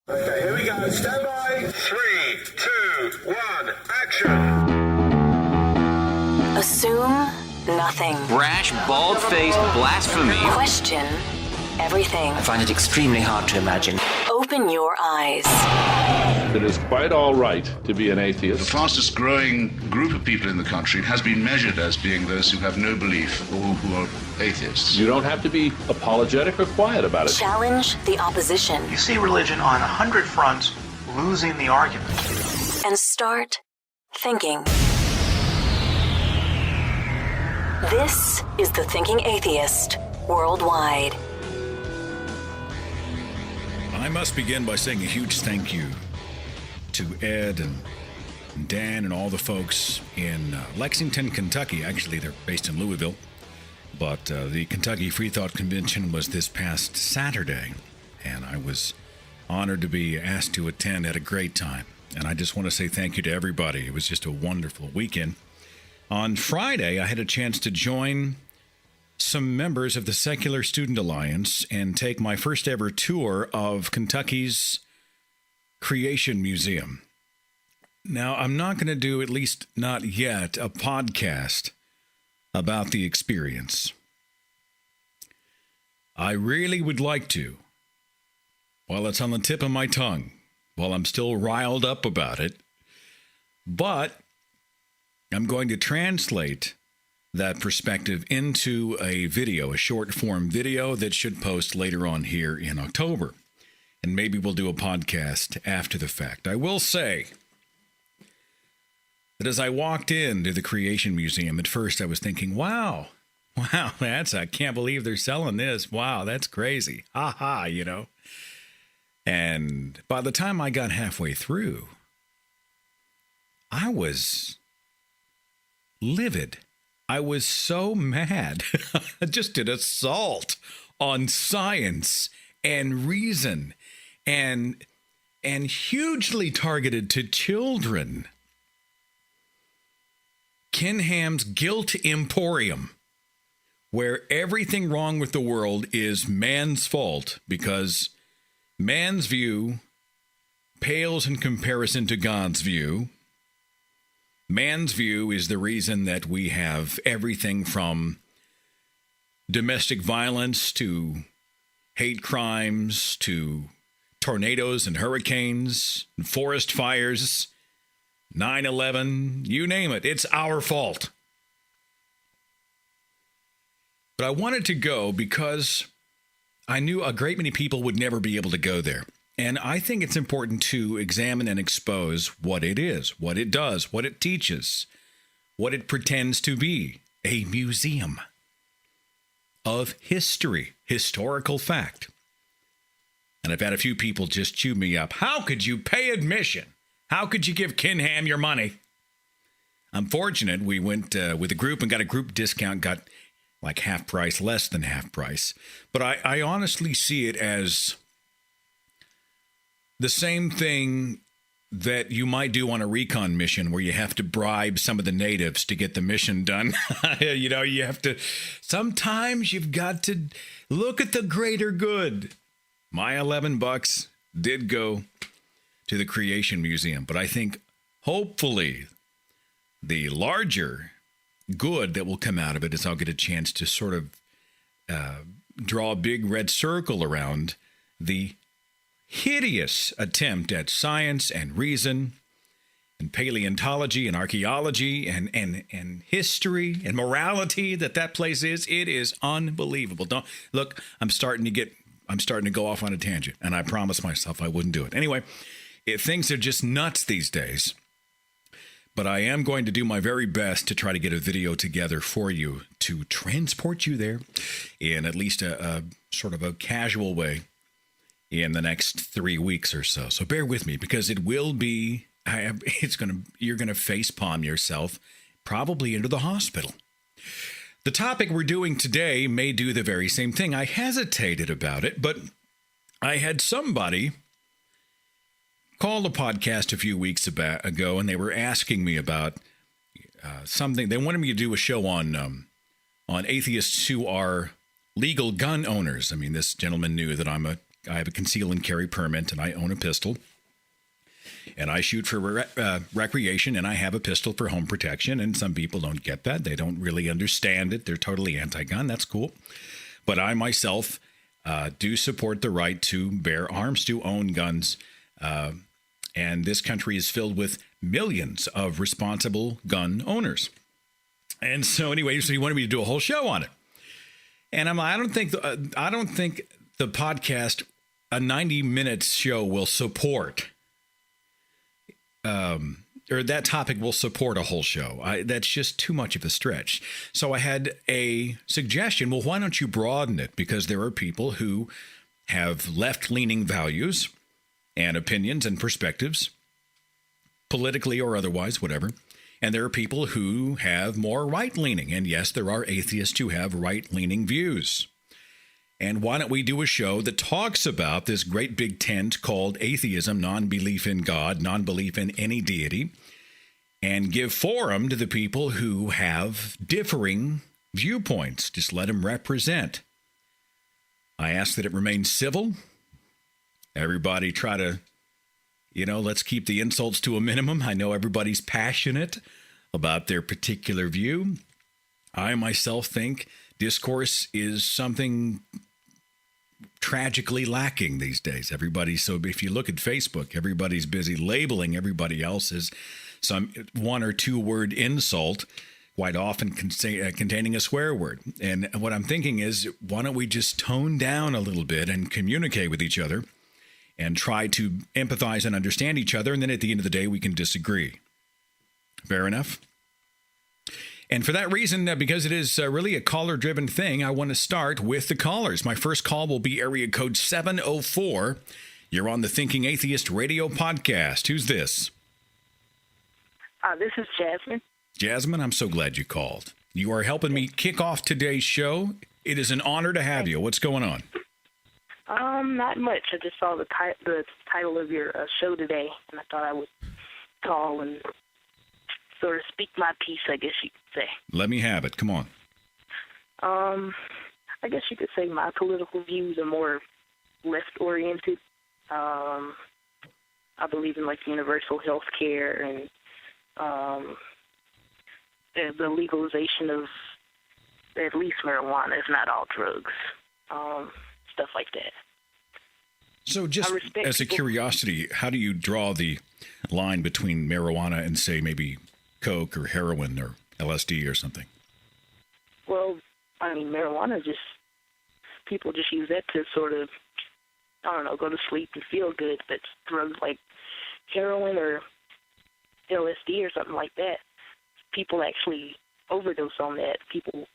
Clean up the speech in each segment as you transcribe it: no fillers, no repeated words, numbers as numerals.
Okay, here we go. Stand by. 3, 2, 1, action. Assume nothing. Brash, bald-faced blasphemy. Question everything. I find it extremely hard to imagine. Open your eyes. It is quite all right to be an atheist. The fastest growing group of people in the country has been measured as being those who have no belief or who are atheists. You don't have to be apologetic or quiet about it. Challenge the opposition. You see religion on 100 fronts losing the argument. And start thinking. This is The Thinking Atheist Worldwide. I must begin by saying a huge thank you to Ed and Dan and all the folks in Lexington, Kentucky. Actually, they're based in Louisville, but the Kentucky Free Thought Convention was this past Saturday, and I was honored to be asked to attend. Had a great time, and I just want to say thank you to everybody. It was just a wonderful weekend. On Friday, I had a chance to join some members of the Secular Student Alliance and take my first ever tour of Kentucky's Creation Museum. Now, I'm not going to do, at least not yet, a podcast about the experience. I really would like to, while it's on the tip of my tongue, while I'm still riled up about it, but I'm going to translate that perspective into a video, a short form video that should post later on here in October. And maybe we'll do a podcast after the fact. I will say that as I walked into the Creation Museum, at first I was thinking, wow, I can't believe they're selling this. Wow, that's crazy. Ha ha, you know. And by the time I got halfway through, I was livid. I was so mad. Just an assault on science and reason and hugely targeted to children. Ken Ham's Guilt Emporium, where everything wrong with the world is man's fault because man's view pales in comparison to God's view. Man's view is the reason that we have everything from domestic violence to hate crimes to tornadoes and hurricanes and forest fires, 9/11, you name it. It's our fault. But I wanted to go because I knew a great many people would never be able to go there. And I think it's important to examine and expose what it is, what it does, what it teaches, what it pretends to be, a museum of history, historical fact. And I've had a few people just chew me up. How could you pay admission? How could you give Ken Ham your money? I'm fortunate we went with a group and got a group discount, got like half price, less than half price. But I honestly see it as the same thing that you might do on a recon mission where you have to bribe some of the natives to get the mission done. You know, you have to, sometimes you've got to look at the greater good. My $11 did go to the Creation Museum, but I think hopefully the larger good that will come out of it is I'll get a chance to sort of draw a big red circle around the hideous attempt at science and reason and paleontology and archaeology and history and morality that place is. It is unbelievable. Don't look, I'm starting to go off on a tangent, and I promised myself I wouldn't do it. Anyway, things are just nuts these days. But I am going to do my very best to try to get a video together for you to transport you there in at least a sort of a casual way in the next 3 weeks or so. So bear with me because it will be, you're going to facepalm yourself probably into the hospital. The topic we're doing today may do the very same thing. I hesitated about it, but I had somebody call the podcast a few weeks ago, and they were asking me about something. They wanted me to do a show on atheists who are legal gun owners. I mean, this gentleman knew that I'm a I have a conceal and carry permit, and I own a pistol. And I shoot for recreation, and I have a pistol for home protection. And some people don't get that. They don't really understand it. They're totally anti-gun. That's cool. But I myself do support the right to bear arms, to own guns. And this country is filled with millions of responsible gun owners. And so anyway, so he wanted me to do a whole show on it. And I don't think the podcast, a 90-minute show, will support, or that topic will support a whole show. That's just too much of a stretch. So I had a suggestion. Well, why don't you broaden it? Because there are people who have left-leaning values and opinions and perspectives, politically or otherwise, whatever. And there are people who have more right-leaning. And yes, there are atheists who have right-leaning views. And why don't we do a show that talks about this great big tent called atheism, non-belief in God, non-belief in any deity, and give forum to the people who have differing viewpoints. Just let them represent. I ask that it remain civil. Everybody try to, let's keep the insults to a minimum. I know everybody's passionate about their particular view. I myself think discourse is something tragically lacking these days. So if you look at Facebook, everybody's busy labeling everybody else as some one or two word insult, quite often containing a swear word. And what I'm thinking is, why don't we just tone down a little bit and communicate with each other and try to empathize and understand each other, and then at the end of the day, we can disagree. Fair enough? And for that reason, because it is really a caller-driven thing, I want to start with the callers. My first call will be area code 704. You're on the Thinking Atheist radio podcast. Who's this? This is Jasmine. Jasmine, I'm so glad you called. You are helping me kick off today's show. It is an honor to have you. What's going on? Not much. I just saw the title of your show today, and I thought I would call and sort of speak my piece, I guess you could say. Let me have it. Come on. I guess you could say my political views are more left-oriented. I believe in, universal health care and the legalization of at least marijuana, if not all drugs, stuff like that. So just as a curiosity, how do you draw the line between marijuana and, say, maybe coke or heroin or LSD or something? Well, marijuana people just use that to sort of, go to sleep and feel good. But drugs like heroin or LSD or something like that, people actually overdose on that. People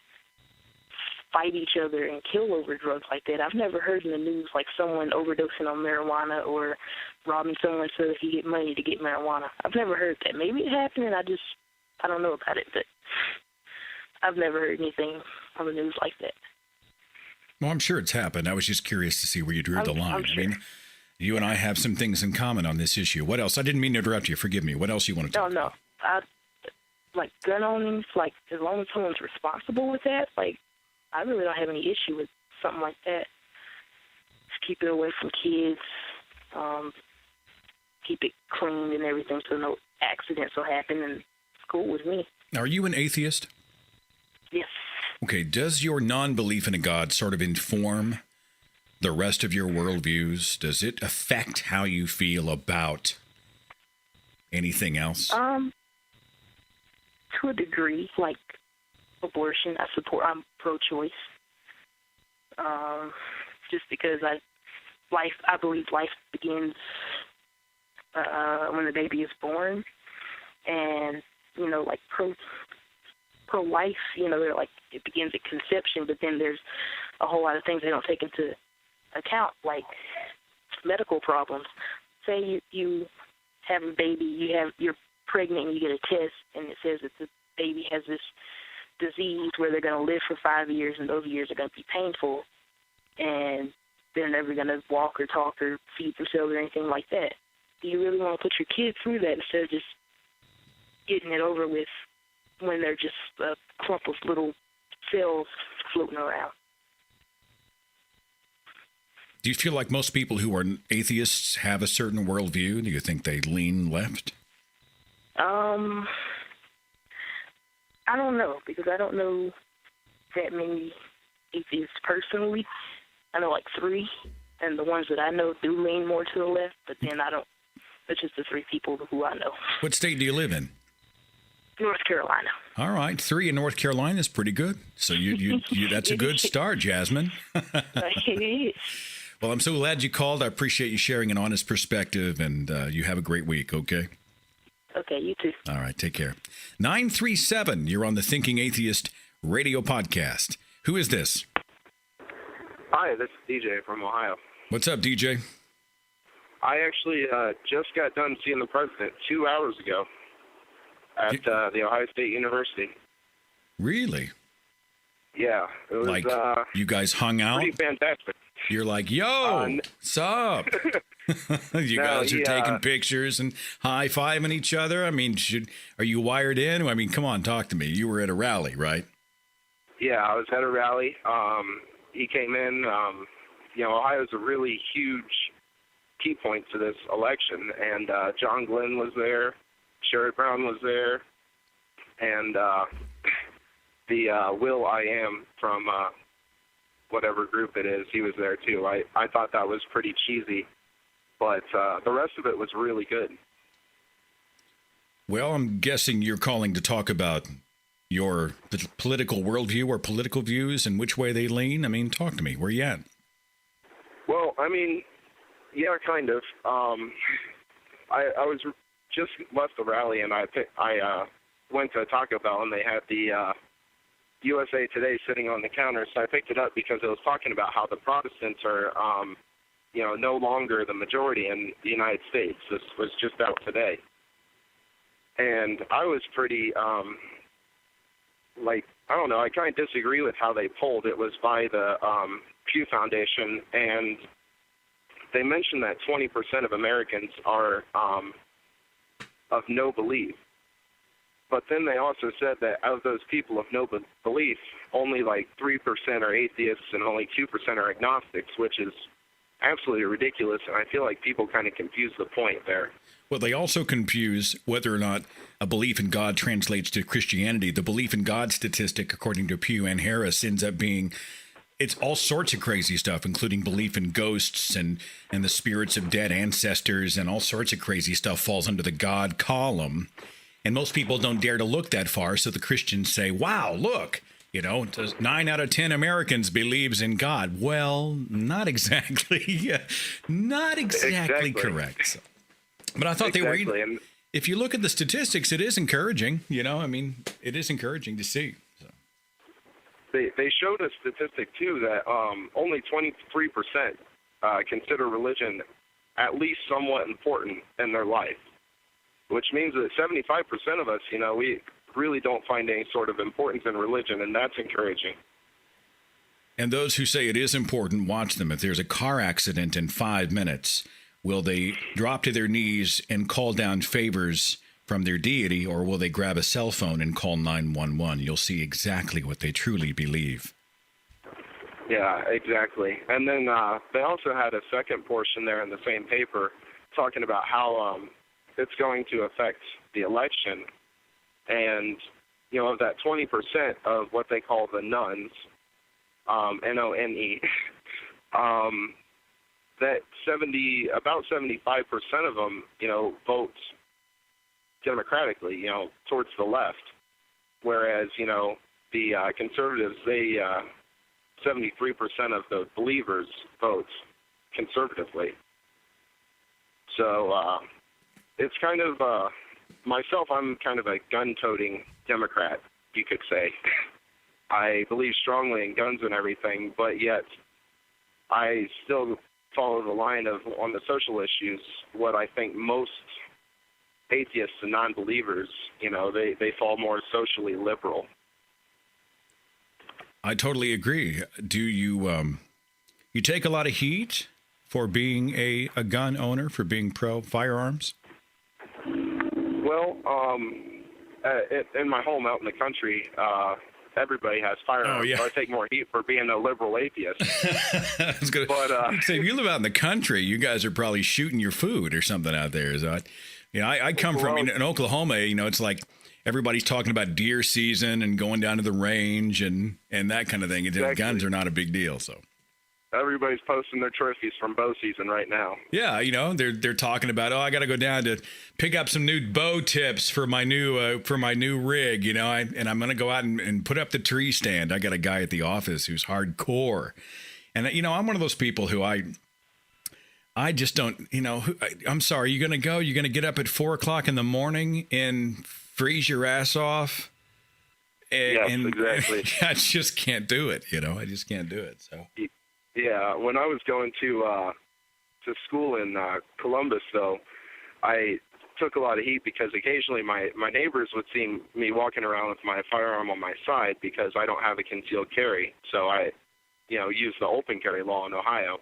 fight each other and kill over drugs like that. I've never heard in the news someone overdosing on marijuana or robbing someone so that he get money to get marijuana. I've never heard that. Maybe it happened and I don't know about it, but I've never heard anything on the news like that. Well, I'm sure it's happened. I was just curious to see where you drew the line. Sure. You and I have some things in common on this issue. What else? I didn't mean to interrupt you. Forgive me. What else you want to talk about? Gun ownings, as long as someone's responsible with that, I really don't have any issue with something like that. Just keep it away from kids, keep it clean and everything so no accidents will happen, and it's cool with me. Are you an atheist? Yes. Okay, does your non-belief in a God sort of inform the rest of your worldviews? Does it affect how you feel about anything else? To a degree, abortion, I'm pro-choice. Just because I believe life begins when the baby is born, and pro-life, they're it begins at conception, but then there's a whole lot of things they don't take into account, like medical problems. Say you have a baby, you're pregnant, and you get a test, and it says that the baby has this disease where they're going to live for 5 years, and those years are going to be painful, and they're never going to walk or talk or feed themselves or anything like that. Do you really want to put your kid through that instead of just getting it over with when they're just a clump of little cells floating around? Do you feel like most people who are atheists have a certain worldview? Do you think they lean left? I don't know, because I don't know that many atheists personally. I know like 3, and the ones that I know do lean more to the left, but then I don't. It's just the 3 people who I know. What state do you live in? North Carolina. All right, 3 in North Carolina is pretty good. So you that's a good start, Jasmine. Well, I'm so glad you called. I appreciate you sharing an honest perspective, and you have a great week, okay? Okay, you too. All right, take care. 937, you're on the Thinking Atheist radio podcast. Who is this? Hi, this is DJ from Ohio. What's up, DJ? I actually just got done seeing the president 2 hours ago at the Ohio State University. Really? Yeah. It was like, you guys hung out? pretty fantastic. You're like, yo, what's up? You guys are taking pictures and high-fiving each other? I mean, are you wired in? I mean, come on, talk to me. You were at a rally, right? Yeah, I was at a rally. He came in. Ohio's a really huge key point to this election, and John Glenn was there, Sherrod Brown was there, and the Will I Am from whatever group it is, he was there too. I thought that was pretty cheesy, but the rest of it was really good. Well, I'm guessing you're calling to talk about your political worldview or political views and which way they lean. I mean, talk to me. Where you at? Well, I mean, yeah, kind of. I was just left the rally, and I went to Taco Bell, and they had the USA Today sitting on the counter, so I picked it up because it was talking about how the Protestants are, no longer the majority in the United States. This was just out today. And I was pretty, I don't know, I kind of disagree with how they polled. It was by the Pew Foundation, and they mentioned that 20% of Americans are of no belief. But then they also said that out of those people of no belief, only like 3% are atheists and only 2% are agnostics, which is absolutely ridiculous, and I feel like people kind of confuse the point there. Well, they also confuse whether or not a belief in God translates to Christianity. The belief in God statistic, according to Pew and Harris, ends up being it's all sorts of crazy stuff, including belief in ghosts and the spirits of dead ancestors, and all sorts of crazy stuff falls under the God column. And most people don't dare to look that far, so the Christians say, wow, look, 9 out of 10 Americans believes in God. Well, not exactly. Not exactly correct. So, but I thought they were, if you look at the statistics, it is encouraging. It is encouraging to see. So. They showed a statistic, too, that only 23% consider religion at least somewhat important in their life, which means that 75% of us, we really don't find any sort of importance in religion, and that's encouraging. And those who say it is important, watch them. If there's a car accident in 5 minutes, will they drop to their knees and call down favors from their deity, or will they grab a cell phone and call 911? You'll see exactly what they truly believe. Yeah, exactly. And then they also had a second portion there in the same paper talking about how it's going to affect the election. And, of that 20% of what they call the nuns, N-O-N-E, that about 75% of them, vote democratically, towards the left. Whereas, the conservatives, 73% of the believers vote conservatively. So it's kind of, myself, I'm kind of a gun-toting Democrat, you could say. I believe strongly in guns and everything, but yet I still follow the line of, on the social issues, what I think most atheists and non-believers, they fall more socially liberal. I totally agree. Do you you take a lot of heat for being a gun owner, for being pro firearms? Well, in my home out in the country, everybody has firearms. Oh, yeah. So I take more heat for being a liberal atheist. I was gonna say, if you live out in the country, you guys are probably shooting your food or something out there. So, I come from in Oklahoma. It's like everybody's talking about deer season and going down to the range and that kind of thing. Exactly. Guns are not a big deal. So everybody's posting their trophies from bow season right now. Yeah, they're talking about, I got to go down to pick up some new bow tips for my new rig, and I'm going to go out and put up the tree stand. I got a guy at the office who's hardcore, and I'm one of those people who I just don't, I'm sorry, you're going to get up at 4:00 in the morning and freeze your ass off. Yes, exactly. I just can't do it. I just can't do it. So. Yeah, when I was going to school in Columbus, though, I took a lot of heat because occasionally my neighbors would see me walking around with my firearm on my side because I don't have a concealed carry. So I, use the open carry law in Ohio.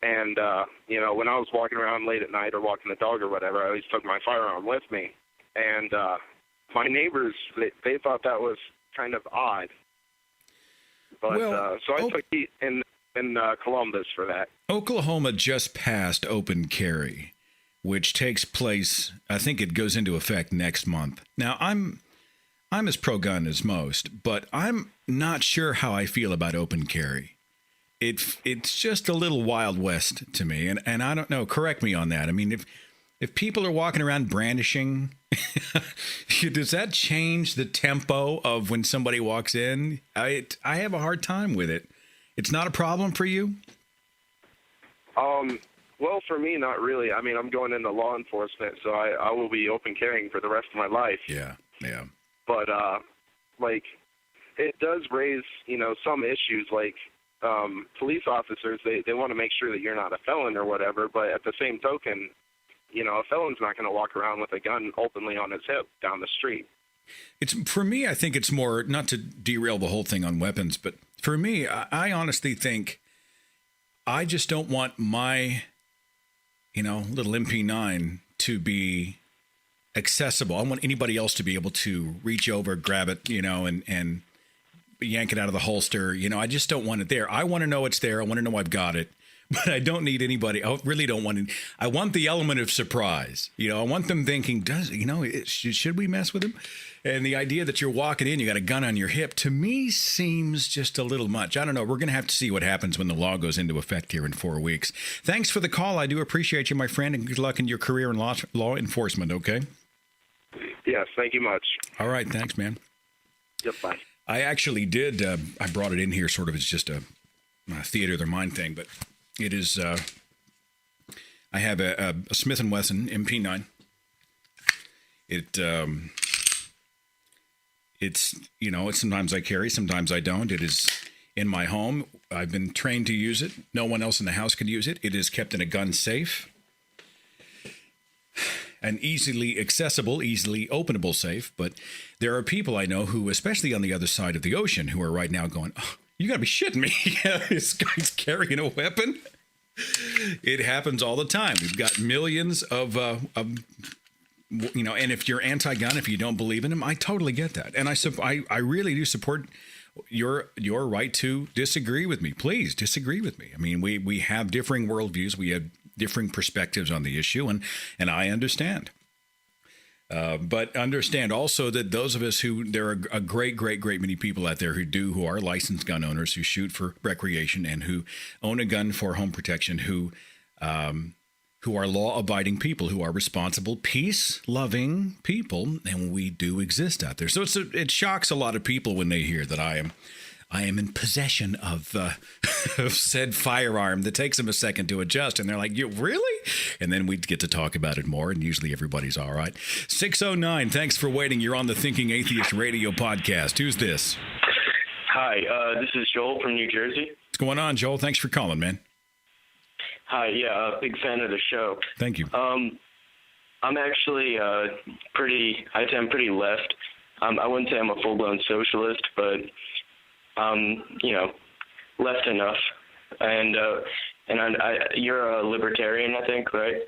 And, when I was walking around late at night or walking the dog or whatever, I always took my firearm with me. And my neighbors, they thought that was kind of odd. But so I took heat in Columbus for that. Oklahoma just passed open carry, which takes place, I think it goes into effect next month. Now, I'm as pro-gun as most, but I'm not sure how I feel about open carry. It's just a little Wild West to me, and I don't know, correct me on that. I mean, if people are walking around brandishing, does that change the tempo of when somebody walks in? I have a hard time with it. It's not a problem for you? Well, for me, not really. I mean, I'm going into law enforcement, so I will be open carrying for the rest of my life. Yeah. But, it does raise, some issues, like police officers, they want to make sure that you're not a felon or whatever, but at the same token, a felon's not going to walk around with a gun openly on his hip down the street. For me, I think it's more, not to derail the whole thing on weapons, but for me, I honestly think I just don't want my, little MP9 to be accessible. I want anybody else to be able to reach over, grab it, and yank it out of the holster. I just don't want it there. I want to know it's there. I want to know I've got it. But I don't need anybody. I really don't want it. I want the element of surprise. I want them thinking, should we mess with him? And the idea that you're walking in, you got a gun on your hip, to me seems just a little much. I don't know. We're going to have to see what happens when the law goes into effect here in 4 weeks. Thanks for the call. I do appreciate you, my friend, and good luck in your career in law enforcement, okay? Yes, thank you much. All right. Thanks, man. Yep, bye. I actually did. I brought it in here sort of as just a theater of their mind thing, but it is, I have a Smith & Wesson MP9. It's sometimes I carry, sometimes I don't. It is in my home. I've been trained to use it. No one else in the house can use it. It is kept in a gun safe. An easily accessible, easily openable safe. But there are people I know who, especially on the other side of the ocean, who are right now going, oh, you got to be shitting me. This guy's carrying a weapon. It happens all the time. We've got millions of and if you're anti-gun, if you don't believe in them, I totally get that. And I really do support your right to disagree with me. Please disagree with me. I mean, we have differing worldviews. We have differing perspectives on the issue, and I understand. But understand also that those of us there are a great many people out there who are licensed gun owners, who shoot for recreation and who own a gun for home protection, who are law-abiding people, who are responsible, peace-loving people, and we do exist out there. So it shocks a lot of people when they hear that I am in possession of said firearm. That takes them a second to adjust, and they're like, "You really?" And then we get to talk about it more, and usually everybody's all right. 609, thanks for waiting. You're on the Thinking Atheist radio podcast. Who's this? Hi, this is Joel from New Jersey. What's going on, Joel? Thanks for calling, man. Hi, yeah, big fan of the show. Thank you. I'm actually I'd say I'm pretty left. I wouldn't say I'm a full-blown socialist, but left enough. And you're a libertarian, I think, right?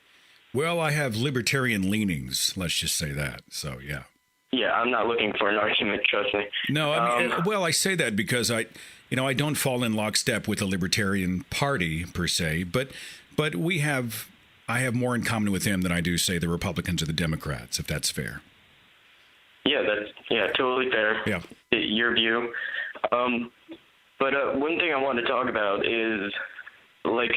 Well, I have libertarian leanings. Let's just say that. So, yeah. yeah, I'm not looking for an argument, trust me. No, I mean, well, I say that because I don't fall in lockstep with the Libertarian Party per se, but I have more in common with them than I do, say, the Republicans or the Democrats, if that's fair. Yeah, that's totally fair. Yeah. Your view. But one thing I want to talk about is, like,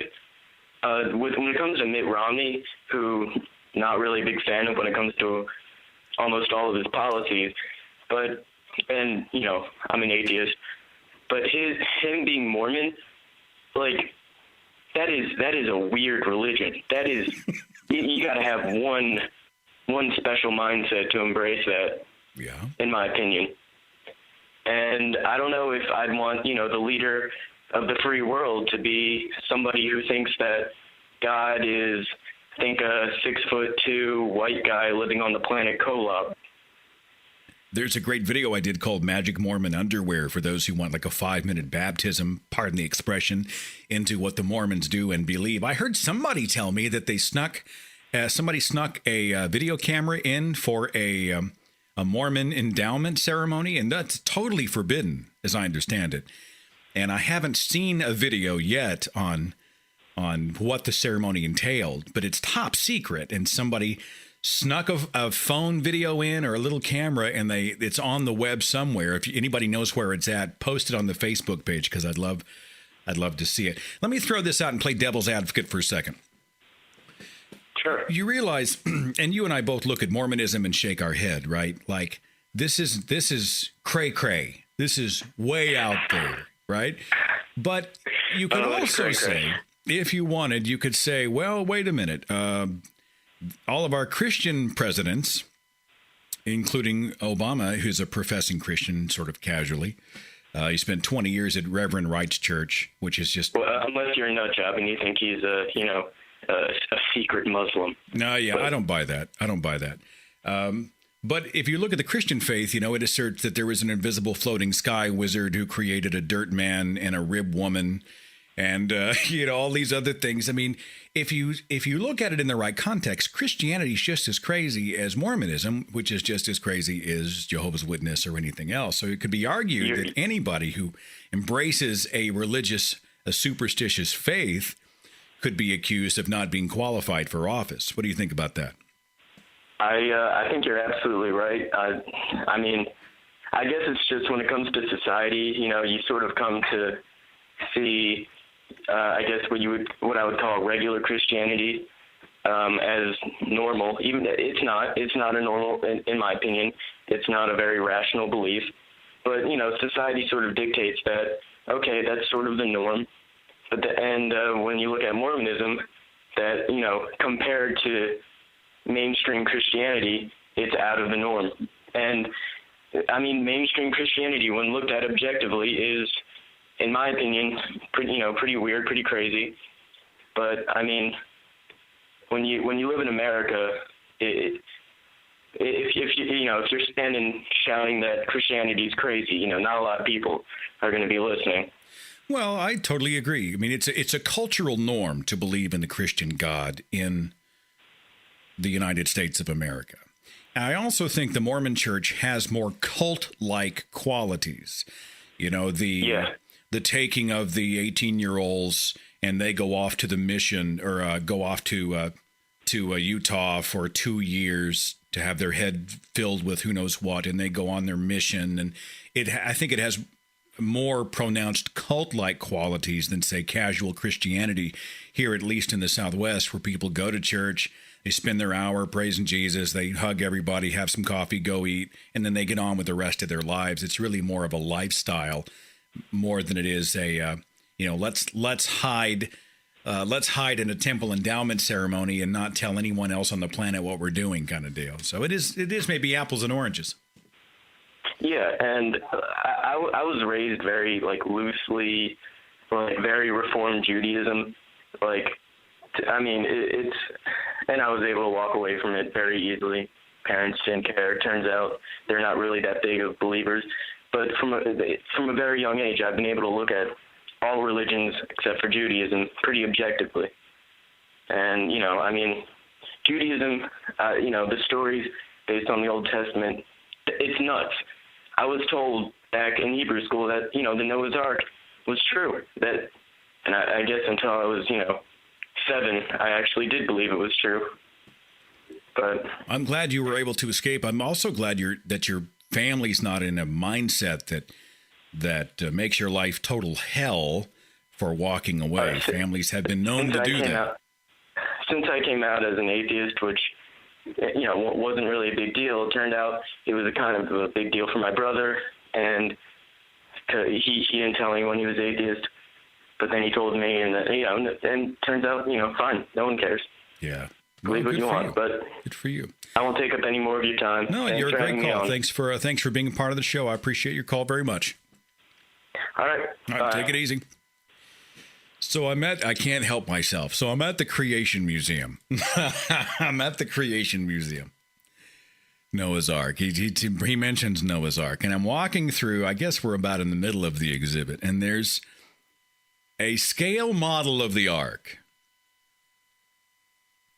when it comes to Mitt Romney, who not really a big fan of when it comes to almost all of his policies, and you know, I'm an atheist, but him being Mormon, like, that is a weird religion. That is, you got to have one special mindset to embrace that. Yeah. In my opinion. And I don't know if I'd want, you know, the leader of the free world to be somebody who thinks that God is, I think, a 6'2" white guy living on the planet Kolob. There's a great video I did called Magic Mormon Underwear for those who want like a 5-minute baptism, pardon the expression, into what the Mormons do and believe. I heard somebody tell me that they snuck a video camera in for a Mormon endowment ceremony, and that's totally forbidden, as I understand it. And I haven't seen a video yet on what the ceremony entailed, but it's top secret, and somebody snuck a phone video in or a little camera, and it's on the web somewhere. If anybody knows where it's at, post it on the Facebook page, because I'd love to see it. Let me throw this out and play devil's advocate for a second. Sure. You realize, and you and I both look at Mormonism and shake our head, right? Like, this is cray-cray. This is way out there, right? But you could also say, if you wanted, you could say, well, wait a minute. All of our Christian presidents, including Obama, who's a professing Christian, sort of casually, he spent 20 years at Reverend Wright's church, which is just... Well, unless you're a nut job and you think he's a secret Muslim. No, yeah, but I don't buy that. But if you look at the Christian faith, you know, it asserts that there was an invisible floating sky wizard who created a dirt man and a rib woman and, all these other things. I mean, if you look at it in the right context, Christianity is just as crazy as Mormonism, which is just as crazy as Jehovah's Witness or anything else. So it could be argued that anybody who embraces a superstitious faith could be accused of not being qualified for office. What do you think about that? I think you're absolutely right. I mean, I guess it's just when it comes to society, you know, you sort of come to see, I guess what I would call regular Christianity as normal. Even it's not a normal, in my opinion. It's not a very rational belief. But, you know, society sort of dictates that, okay, that's sort of the norm. But when you look at Mormonism, that, you know, compared to mainstream Christianity, it's out of the norm. And I mean, mainstream Christianity, when looked at objectively, is, in my opinion, pretty weird, pretty crazy. But I mean, when you live in America, if you're standing shouting that Christianity is crazy, you know, not a lot of people are going to be listening. Well, I totally agree. I mean, it's a cultural norm to believe in the Christian God in the United States of America. And I also think the Mormon Church has more cult-like qualities. You know, the taking of the 18-year-olds and they go off to the mission or go off to Utah for 2 years to have their head filled with who knows what, and they go on their mission. And I think it has more pronounced cult-like qualities than, say, casual Christianity here, at least in the Southwest, where people go to church, they spend their hour praising Jesus, they hug everybody, have some coffee, go eat, and then they get on with the rest of their lives. It's really more of a lifestyle more than it is a, let's hide in a temple endowment ceremony and not tell anyone else on the planet what we're doing kind of deal. So it is maybe apples and oranges. Yeah, and I was raised very, loosely, very Reformed Judaism. And I was able to walk away from it very easily. Parents didn't care. It turns out they're not really that big of believers. But from a very young age, I've been able to look at all religions except for Judaism pretty objectively. And, Judaism, the stories based on the Old Testament it's nuts. I was told back in Hebrew school that, the Noah's Ark was true. And I guess until I was, 7, I actually did believe it was true. But I'm glad you were able to escape. I'm also glad that your family's not in a mindset that makes your life total hell for walking away. Families have been known to do that. Since I came out as an atheist, which wasn't really a big deal, it turned out it was a kind of a big deal for my brother, and he didn't tell anyone he was atheist, but then he told me, and and it turns out, fine, no one cares. Yeah. Believe what you want, but good for you. I won't take up any more of your time. No, you're a great call. Thanks for being a part of the show. I appreciate your call very much. All right. Take it easy. So I can't help myself. So I'm at the Creation Museum. Noah's Ark. He mentions Noah's Ark. And I'm walking through, I guess we're about in the middle of the exhibit. And there's a scale model of the Ark.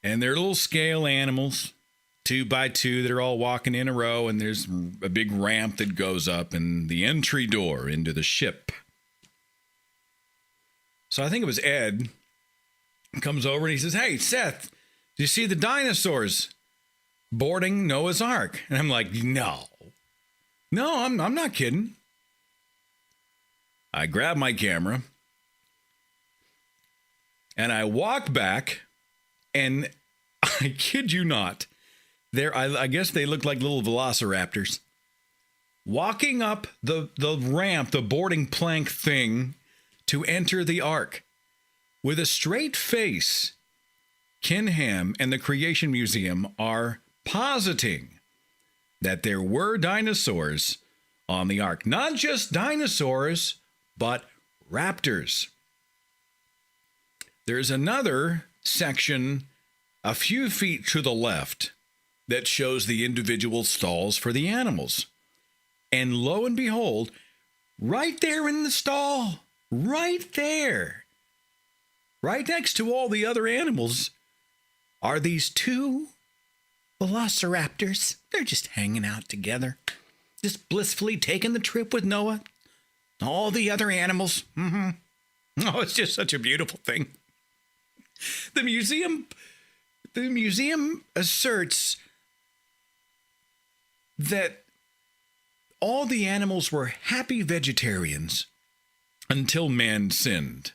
And they're little scale animals, 2 by 2, that are all walking in a row. And there's a big ramp that goes up and the entry door into the ship. So I think it was Ed comes over and he says, "Hey, Seth, do you see the dinosaurs boarding Noah's Ark?" And I'm like, no, I'm not kidding. I grab my camera and I walk back, and I kid you not, I guess they look like little velociraptors walking up the ramp, the boarding plank thing, to enter the Ark. With a straight face, Ken Ham and the Creation Museum are positing that there were dinosaurs on the Ark. Not just dinosaurs, but raptors. There's another section a few feet to the left that shows the individual stalls for the animals. And lo and behold, right there in the stall, right there, right next to all the other animals, are these 2 velociraptors. They're just hanging out together, just blissfully taking the trip with Noah, all the other animals. Oh, it's just such a beautiful thing. The museum asserts that all the animals were happy vegetarians until man sinned.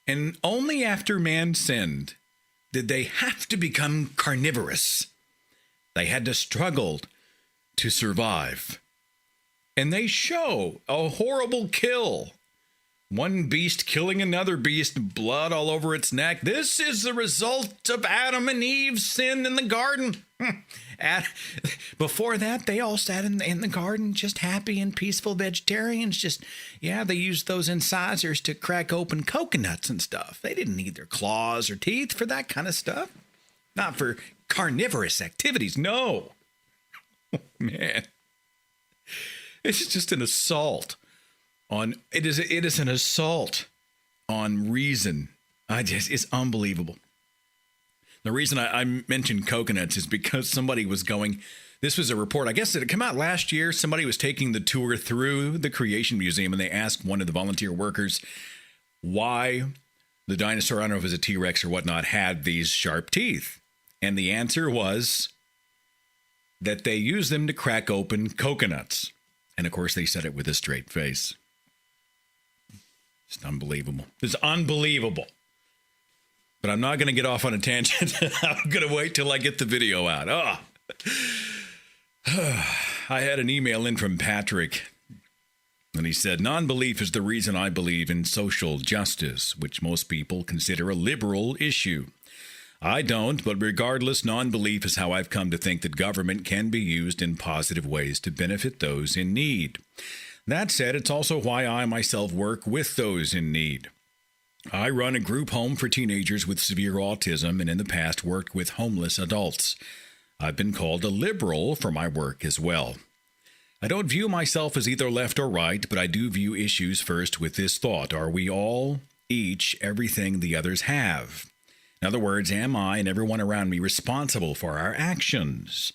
And only after man sinned did they have to become carnivorous. They had to struggle to survive. And they show a horrible kill. One beast killing another beast, blood all over its neck. This is the result of Adam and Eve's sin in the garden. Before that, they all sat in the garden, just happy and peaceful vegetarians. They used those incisors to crack open coconuts and stuff. They didn't need their claws or teeth for that kind of stuff. Not for carnivorous activities, no. Oh, man. It's just an assault on, it is an assault on reason. It's unbelievable. The reason I mentioned coconuts is because somebody was going, this was a report, I guess it came out last year. Somebody was taking the tour through the Creation Museum, and they asked one of the volunteer workers why the dinosaur, I don't know if it was a T-Rex or whatnot, had these sharp teeth. And the answer was that they use them to crack open coconuts. And of course, they said it with a straight face. It's unbelievable. It's unbelievable. But I'm not going to get off on a tangent. I'm going to wait till I get the video out. I had an email in from Patrick, and he said, "Non-belief is the reason I believe in social justice, which most people consider a liberal issue. I don't, but regardless, non-belief is how I've come to think that government can be used in positive ways to benefit those in need. That said, it's also why I myself work with those in need. I run a group home for teenagers with severe autism and in the past worked with homeless adults. I've been called a liberal for my work as well. I don't view myself as either left or right, but I do view issues first with this thought. Are we all, each, everything the others have? In other words, am I and everyone around me responsible for our actions?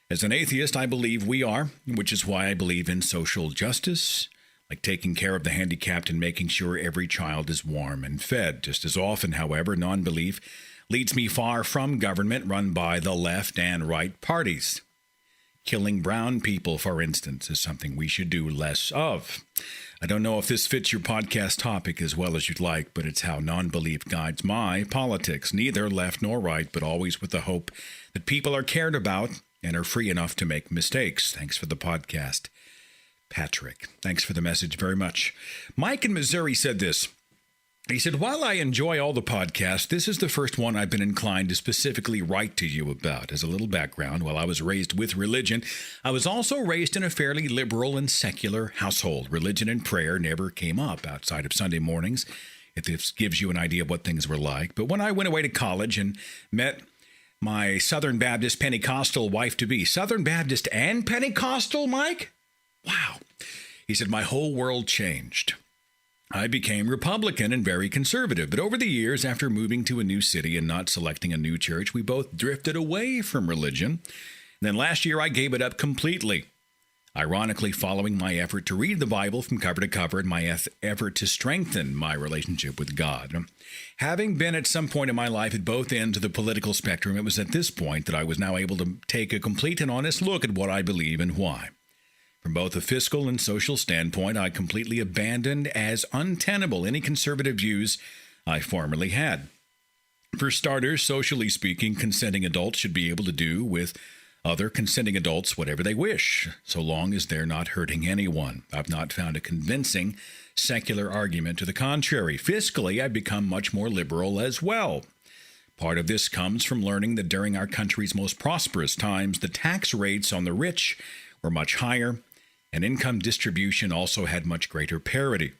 As an atheist, I believe we are, which is why I believe in social justice, like taking care of the handicapped and making sure every child is warm and fed. Just as often, however, non-belief leads me far from government run by the left and right parties. Killing brown people, for instance, is something we should do less of. I don't know if this fits your podcast topic as well as you'd like, but it's how non-belief guides my politics, neither left nor right, but always with the hope that people are cared about and are free enough to make mistakes. Thanks for the podcast, Patrick. Thanks for the message very much. Mike in Missouri said this. He said, while I enjoy all the podcasts, this is the first one I've been inclined to specifically write to you about. As a little background, while I was raised with religion, I was also raised in a fairly liberal and secular household. Religion and prayer never came up outside of Sunday mornings, if this gives you an idea of what things were like. But when I went away to college and met my Southern Baptist Pentecostal wife-to-be, Southern Baptist and Pentecostal, Mike? Wow. He said, my whole world changed. I became Republican and very conservative, but over the years, after moving to a new city and not selecting a new church, we both drifted away from religion. And then last year, I gave it up completely. Ironically, following my effort to read the Bible from cover to cover and my effort to strengthen my relationship with God. Having been at some point in my life at both ends of the political spectrum, it was at this point that I was now able to take a complete and honest look at what I believe and why. From both a fiscal and social standpoint, I completely abandoned as untenable any conservative views I formerly had. For starters, socially speaking, consenting adults should be able to do with other consenting adults whatever they wish, so long as they're not hurting anyone. I've not found a convincing secular argument to the contrary. Fiscally, I've become much more liberal as well. Part of this comes from learning that during our country's most prosperous times, the tax rates on the rich were much higher, and income distribution also had much greater parity.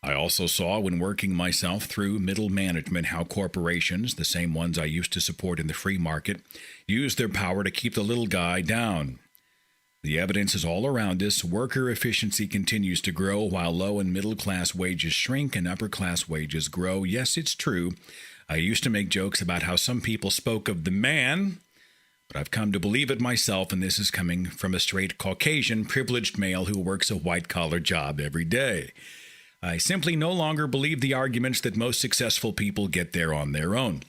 I also saw when working myself through middle management how corporations, the same ones I used to support in the free market, use their power to keep the little guy down. The evidence is all around us. Worker efficiency continues to grow while low and middle class wages shrink and upper class wages grow. Yes, it's true. I used to make jokes about how some people spoke of the man, but I've come to believe it myself, and this is coming from a straight Caucasian privileged male who works a white-collar job every day. I simply no longer believe the arguments that most successful people get there on their own.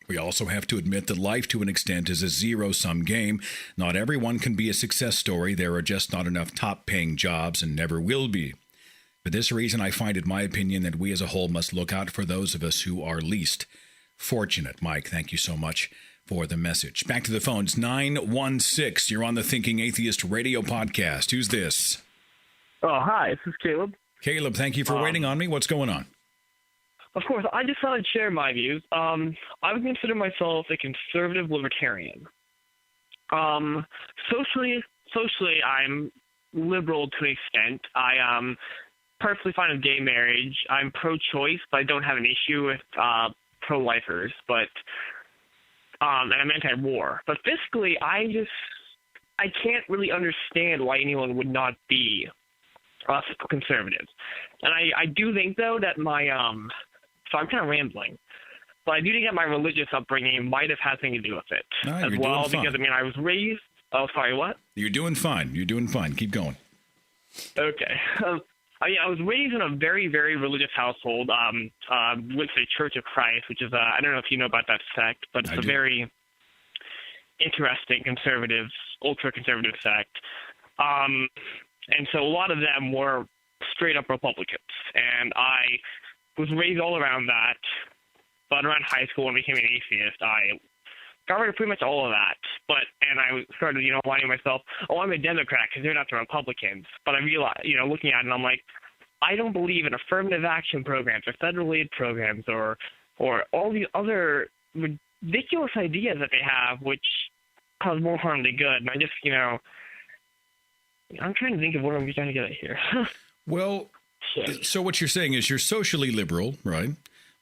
We also have to admit that life to an extent is a zero-sum game. Not everyone can be a success story. There are just not enough top-paying jobs and never will be. For this reason, I find it my opinion that we as a whole must look out for those of us who are least fortunate. Mike, thank you so much for the message. Back to the phones. 916. You're on the Thinking Atheist radio podcast. Who's this? Oh, hi. This is Caleb. Caleb, thank you for waiting on me. What's going on? Of course, I just thought I'd share my views. I would consider myself a conservative libertarian. Socially, I'm liberal to an extent. I perfectly fine with gay marriage. I'm pro-choice, but I don't have an issue with pro-lifers. But and I'm anti-war. But fiscally, I can't really understand why anyone would not be fiscal conservative. And I do think, though, that my so I'm kind of rambling, but I do think that my religious upbringing might have had something to do with it as well. Because I was raised. Oh, sorry, what? You're doing fine. You're doing fine. Keep going. Okay. I was raised in a very, very religious household. With the Church of Christ, which is I don't know if you know about that sect, but it's a very interesting conservative, ultra-conservative sect. And so a lot of them were straight-up Republicans, and I was raised all around that. But around high school, when I became an atheist, I got rid of pretty much all of that. And I started, aligning myself, I'm a Democrat because they're not the Republicans. But I realized, looking at it, I'm like, I don't believe in affirmative action programs or federal aid programs or all the other ridiculous ideas that they have, which cause more harm than good. And I just, I'm trying to think of what I'm trying to get at here. Well, so what you're saying is you're socially liberal, right?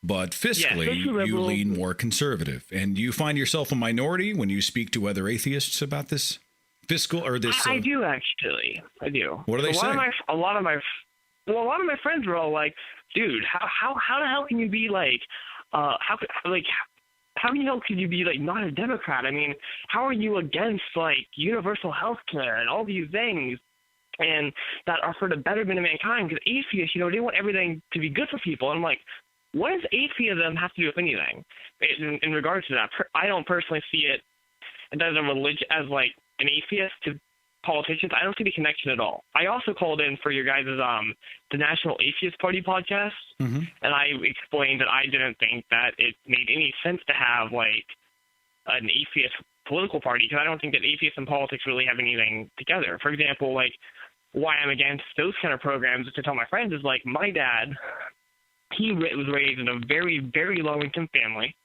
But fiscally, you lean more conservative. And you find yourself a minority when you speak to other atheists about this fiscal or this? I do, actually. I do. What do they say? A lot of my friends were all like, dude, how the hell can you be like, how how the hell could you be like not a Democrat? I mean, how are you against like universal health care and all these things and that are for the betterment of mankind? Because atheists, they want everything to be good for people. And I'm like, what does atheism have to do with anything in regards to that? I don't personally see it as a religion, as like an atheist to politicians. I don't see the connection at all. I also called in for your guys' the National Atheist Party podcast, and I explained that I didn't think that it made any sense to have like an atheist political party, because I don't think that atheists and politics really have anything together. For example, like why I'm against those kind of programs to tell my friends is like my dad, he was raised in a very, very low-income family.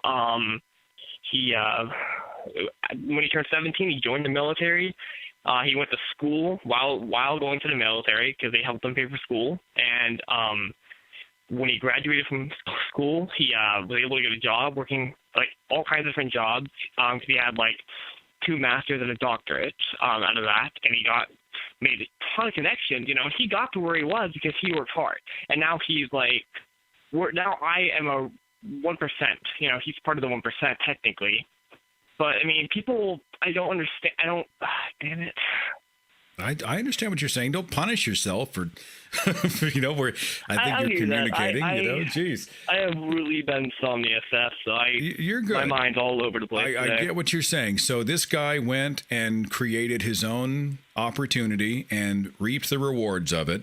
When he turned 17, he joined the military. He went to school while going to the military because they helped him pay for school. And when he graduated from school, he was able to get a job working like all kinds of different jobs because he had like 2 masters and a doctorate out of that, and he made a ton of connections. He got to where he was because he worked hard. And now he's like, now I am a 1%. He's part of the 1% technically. But I mean, people, I don't understand. Damn it. I understand what you're saying. Don't punish yourself for, where I think you're communicating. Geez. I have really been insomnia, Seth. So you're good. My mind's all over the place. I get what you're saying. So this guy went and created his own opportunity and reaped the rewards of it,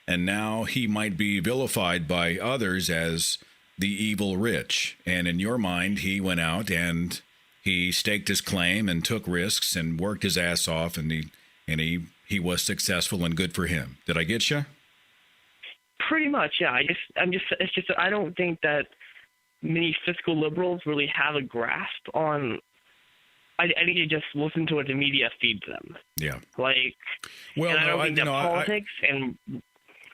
and now he might be vilified by others as the evil rich. And in your mind, he went out and he staked his claim and took risks and worked his ass off, and he was successful, and good for him. Did I get you? Pretty much, yeah. It's just I don't think that many fiscal liberals really have a grasp on. I think you just listen to what the media feeds them. Yeah. Like, well, I don't think that politics and.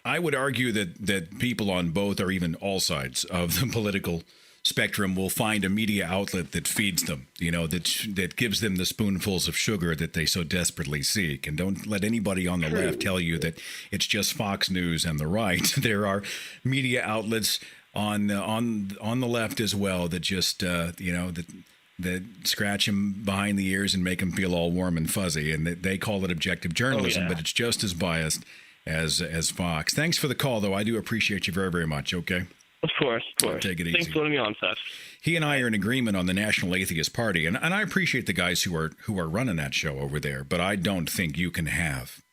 I would argue that people on both or even all sides of the political spectrum will find a media outlet that feeds them, that gives them the spoonfuls of sugar that they so desperately seek. And don't let anybody on the left tell you that it's just Fox News and the right. There are media outlets on the left as well that just that scratch them behind the ears and make them feel all warm and fuzzy. And they call it objective journalism, but it's just as biased as Fox. Thanks for the call, though. I do appreciate you very, very much. Okay. Of course. Take it easy. Thanks for letting me on, Seth. He and I are in agreement on the National Atheist Party, and I appreciate the guys who are running that show over there, but I don't think you can have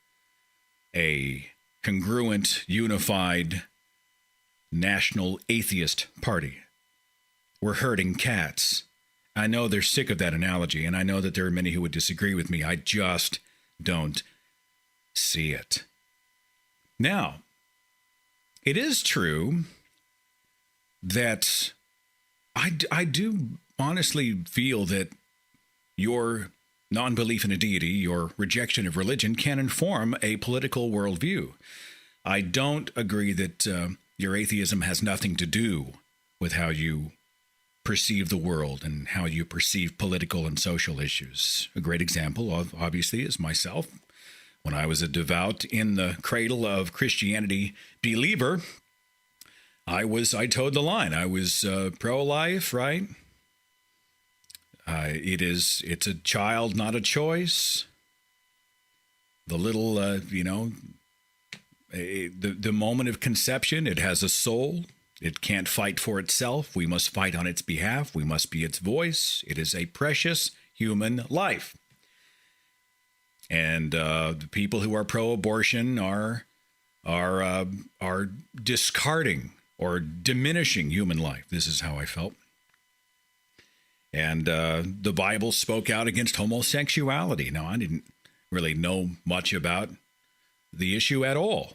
a congruent, unified National Atheist Party. We're herding cats. I know they're sick of that analogy, and I know that there are many who would disagree with me. I just don't see it. Now, it is true that I do honestly feel that your non-belief in a deity, your rejection of religion, can inform a political worldview. I don't agree that your atheism has nothing to do with how you perceive the world and how you perceive political and social issues. A great example, obviously, is myself. When I was a devout, in the cradle of Christianity believer, I towed the line. I was pro-life, right? It's a child, not a choice. The little, the moment of conception, it has a soul. It can't fight for itself. We must fight on its behalf. We must be its voice. It is a precious human life. And the people who are pro-abortion are discarding or diminishing human life. This is how I felt. And the Bible spoke out against homosexuality. Now, I didn't really know much about the issue at all.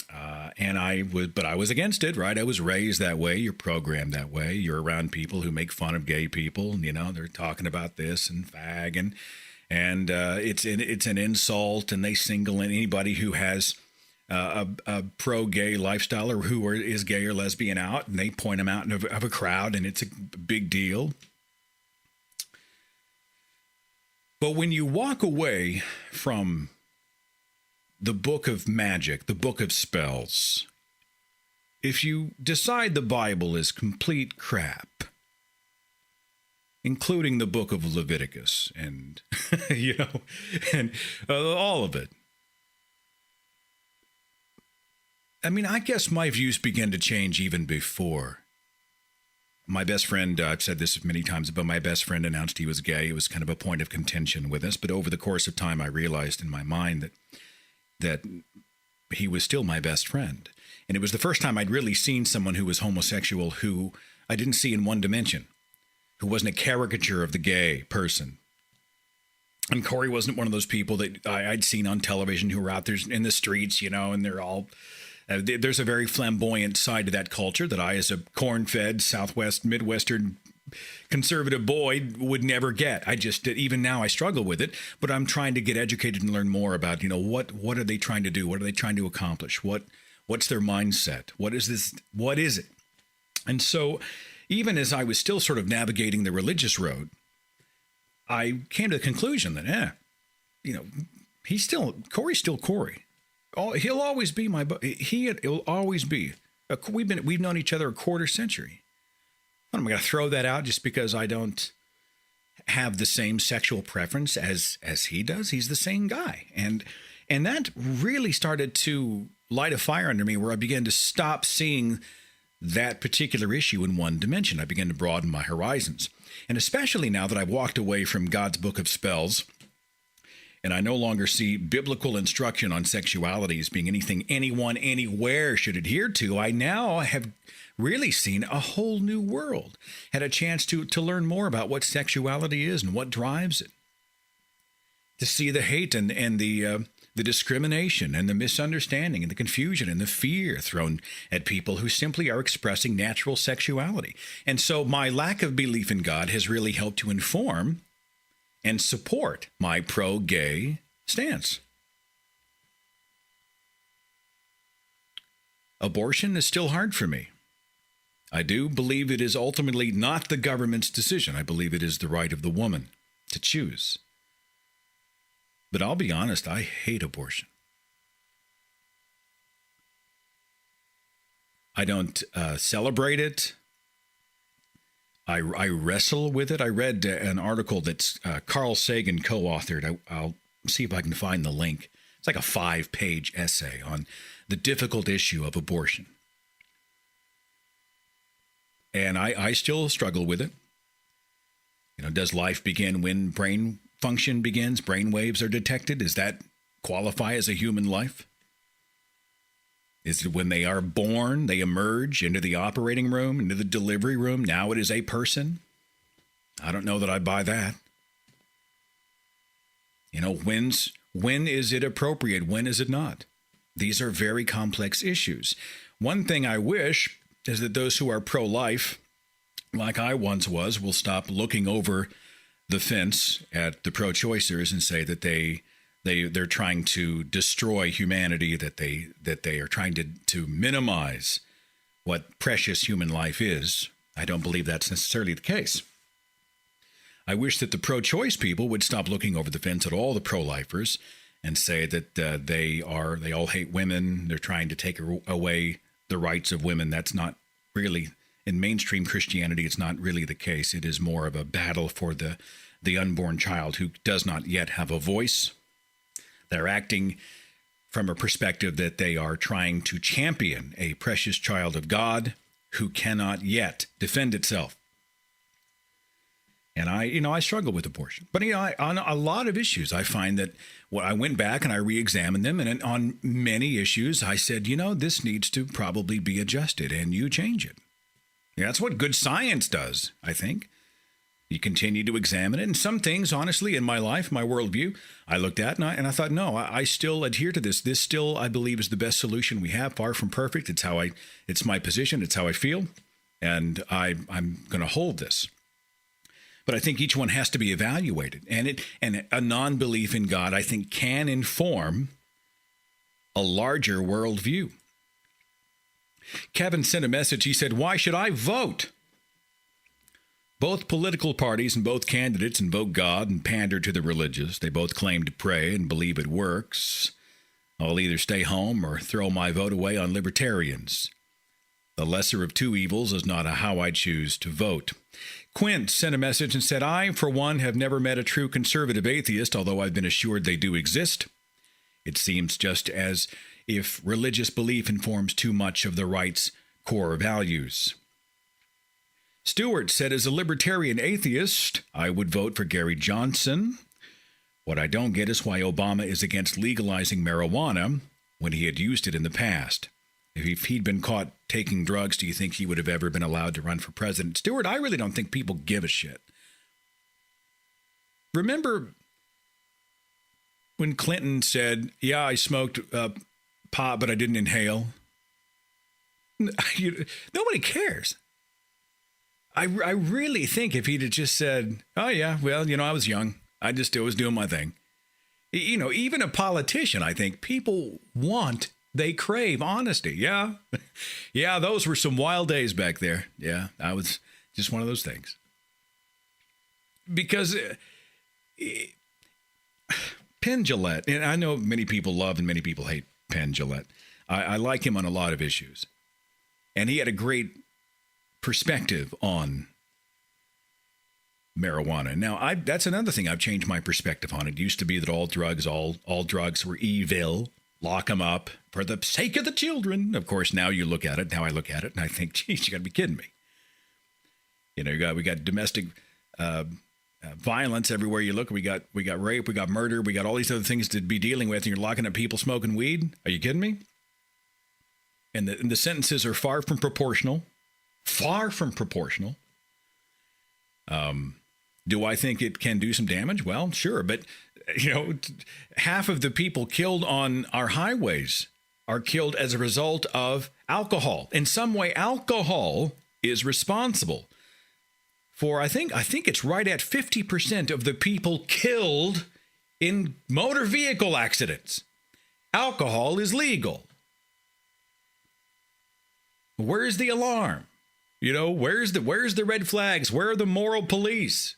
But I was against it, right? I was raised that way. You're programmed that way. You're around people who make fun of gay people. They're talking about this and fag, and it's an insult, and they single in anybody who has a pro-gay lifestyle or who is gay or lesbian out, and they point them out of a crowd, and it's a big deal. But when you walk away from the book of magic, the book of spells, if you decide the Bible is complete crap, including the book of Leviticus and, and all of it. I mean, I guess my views began to change even before. My best friend, I've said this many times, but my best friend announced he was gay. It was kind of a point of contention with us. But over the course of time, I realized in my mind that he was still my best friend. And it was the first time I'd really seen someone who was homosexual who I didn't see in one dimension, who wasn't a caricature of the gay person. And Corey wasn't one of those people that I'd seen on television who were out there in the streets, and they're all... there's a very flamboyant side to that culture that I, as a corn-fed, Southwest, Midwestern conservative boy, would never get. Even now I struggle with it, but I'm trying to get educated and learn more about, what are they trying to do? What are they trying to accomplish? What's their mindset? What is this? What is it? And so even as I was still sort of navigating the religious road, I came to the conclusion that, Corey's still Corey. He'll always be he'll always be. We've known each other a quarter century. I'm going to throw that out just because I don't have the same sexual preference as he does. He's the same guy. And that really started to light a fire under me where I began to stop seeing that particular issue in one dimension. I began to broaden my horizons. And especially now that I've walked away from God's book of spells, and I no longer see biblical instruction on sexuality as being anything anyone, anywhere should adhere to, I now have really seen a whole new world, had a chance to learn more about what sexuality is and what drives it, to see the hate and the discrimination and the misunderstanding and the confusion and the fear thrown at people who simply are expressing natural sexuality. And so my lack of belief in God has really helped to inform and support my pro-gay stance. Abortion is still hard for me. I do believe it is ultimately not the government's decision. I believe it is the right of the woman to choose. But I'll be honest, I hate abortion. I don't celebrate it. I wrestle with it. I read an article that Carl Sagan co-authored. I'll see if I can find the link. It's like a 5-page essay on the difficult issue of abortion. And I still struggle with it. Does life begin when brain function begins, brain waves are detected? Does that qualify as a human life? Is it when they are born, they emerge into the operating room, into the delivery room? Now it is a person? I don't know that I buy that. When is it appropriate? When is it not? These are very complex issues. One thing I wish is that those who are pro-life, like I once was, will stop looking over the fence at the pro-choicers and say that they're trying to destroy humanity, that they are trying to minimize what precious human life is. I don't believe that's necessarily the case. I wish that the pro-choice people would stop looking over the fence at all the pro-lifers and say that they all hate women. They're trying to take away the rights of women. That's not really, in mainstream Christianity, it's not really the case. It is more of a battle for the unborn child who does not yet have a voice. They're acting from a perspective that they are trying to champion a precious child of God who cannot yet defend itself. And I struggle with abortion. But, on a lot of issues, I find that I went back and I re-examined them. And on many issues, I said, this needs to probably be adjusted, and you change it. That's what good science does, I think. You continue to examine it. And some things, honestly, in my life, my worldview, I looked at and I thought, no, I still adhere to this. This still, I believe, is the best solution we have. Far from perfect. It's my position. It's how I feel. And I'm going to hold this. But I think each one has to be evaluated. And a non-belief in God, I think, can inform a larger worldview. Kevin sent a message. He said, "Why should I vote? Both political parties and both candidates invoke God and pander to the religious. They both claim to pray and believe it works. I'll either stay home or throw my vote away on libertarians. The lesser of two evils is not how I choose to vote. Quint sent a message and said, I, for one, have never met a true conservative atheist, although I've been assured they do exist. It seems just as if religious belief informs too much of the right's core values. Stewart said, as a libertarian atheist, I would vote for Gary Johnson. What I don't get is why Obama is against legalizing marijuana when he had used it in the past. If he'd been caught taking drugs, do you think he would have ever been allowed to run for president? Stewart, I really don't think people give a shit. Remember when Clinton said, yeah, I smoked pot, but I didn't inhale? Nobody cares. I really think if he'd have just said, oh, yeah, well, I was young. I was doing my thing. Even a politician, I think people they crave honesty. Yeah. Yeah, those were some wild days back there. Yeah, I was just one of those things. Because Penn Jillette, and I know many people love and many people hate Penn Jillette. I like him on a lot of issues. And he had a great perspective on marijuana. Now, that's another thing I've changed my perspective on. It used to be that all drugs were evil. Lock them up for the sake of the children. Of course, now you look at it, now I look at it, and I think, geez, you got to be kidding me. We got domestic violence everywhere you look. We got rape, we got murder, we got all these other things to be dealing with, and you're locking up people smoking weed? Are you kidding me? And the sentences are far from proportional. Far from proportional. Do I think it can do some damage? Well, sure, but half of the people killed on our highways are killed as a result of alcohol. In some way, alcohol is responsible for, I think it's right at 50% of the people killed in motor vehicle accidents. Alcohol is legal. Where's the alarm? Where's the red flags? Where are the moral police?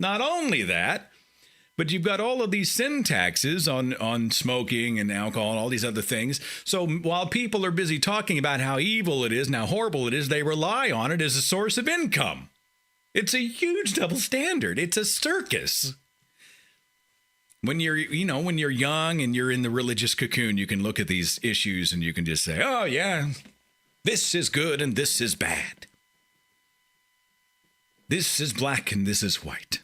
Not only that, but you've got all of these sin taxes on smoking and alcohol and all these other things. So while people are busy talking about how evil it is and how horrible it is, they rely on it as a source of income. It's a huge double standard. It's a circus. When you're young and you're in the religious cocoon, you can look at these issues and you can just say, oh, yeah, this is good and this is bad. This is black and this is white.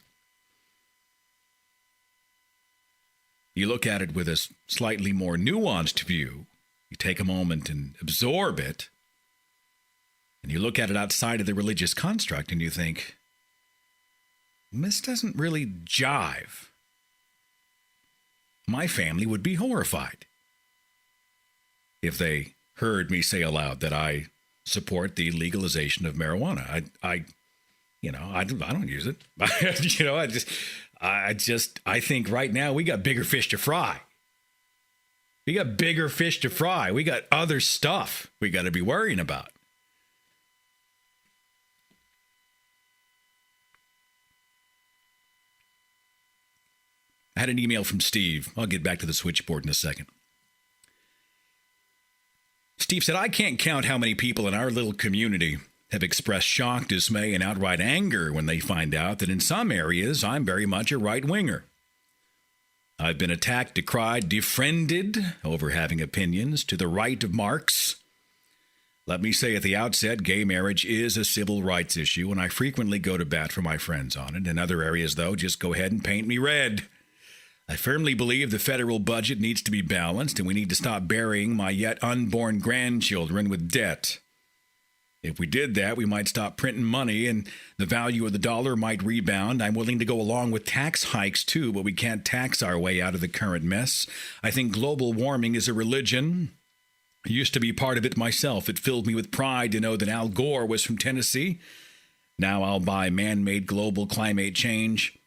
You look at it with a slightly more nuanced view. You take a moment and absorb it. And you look at it outside of the religious construct and you think, this doesn't really jive. My family would be horrified if they heard me say aloud that I support the legalization of marijuana. I don't use it. I think right now we got bigger fish to fry. We got bigger fish to fry. We got other stuff we got to be worrying about. I had an email from Steve. I'll get back to the switchboard in a second. Steve said, I can't count how many people in our little community have expressed shock, dismay, and outright anger when they find out that in some areas I'm very much a right-winger. I've been attacked, decried, defriended over having opinions to the right of Marx. Let me say at the outset, gay marriage is a civil rights issue, and I frequently go to bat for my friends on it. In other areas, though, just go ahead and paint me red. I firmly believe the federal budget needs to be balanced, and we need to stop burying my yet unborn grandchildren with debt. If we did that, we might stop printing money, and the value of the dollar might rebound. I'm willing to go along with tax hikes, too, but we can't tax our way out of the current mess. I think global warming is a religion. I used to be part of it myself. It filled me with pride to know that Al Gore was from Tennessee. Now I'll buy man-made global climate change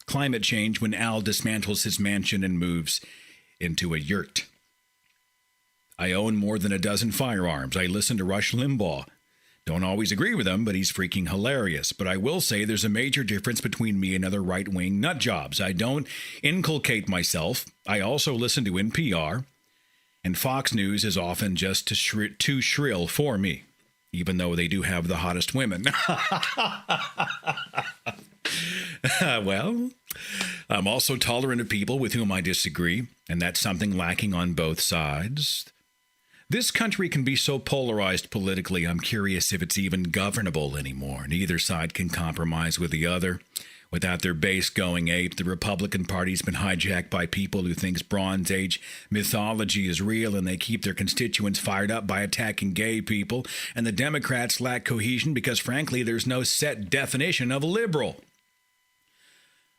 when Al dismantles his mansion and moves into a yurt. I own more than a dozen firearms. I listen to Rush Limbaugh. Don't always agree with him, but he's freaking hilarious. But I will say there's a major difference between me and other right-wing nut jobs. I don't inculcate myself. I also listen to NPR, and Fox News is often just too shrill for me. even though they do have the hottest women. Well, I'm also tolerant of people with whom I disagree, and that's something lacking on both sides. This country can be so polarized politically, I'm curious if it's even governable anymore. Neither side can compromise with the other. Without their base going ape, the Republican Party's been hijacked by people who think Bronze Age mythology is real, and they keep their constituents fired up by attacking gay people. And the Democrats lack cohesion because, frankly, there's no set definition of liberal.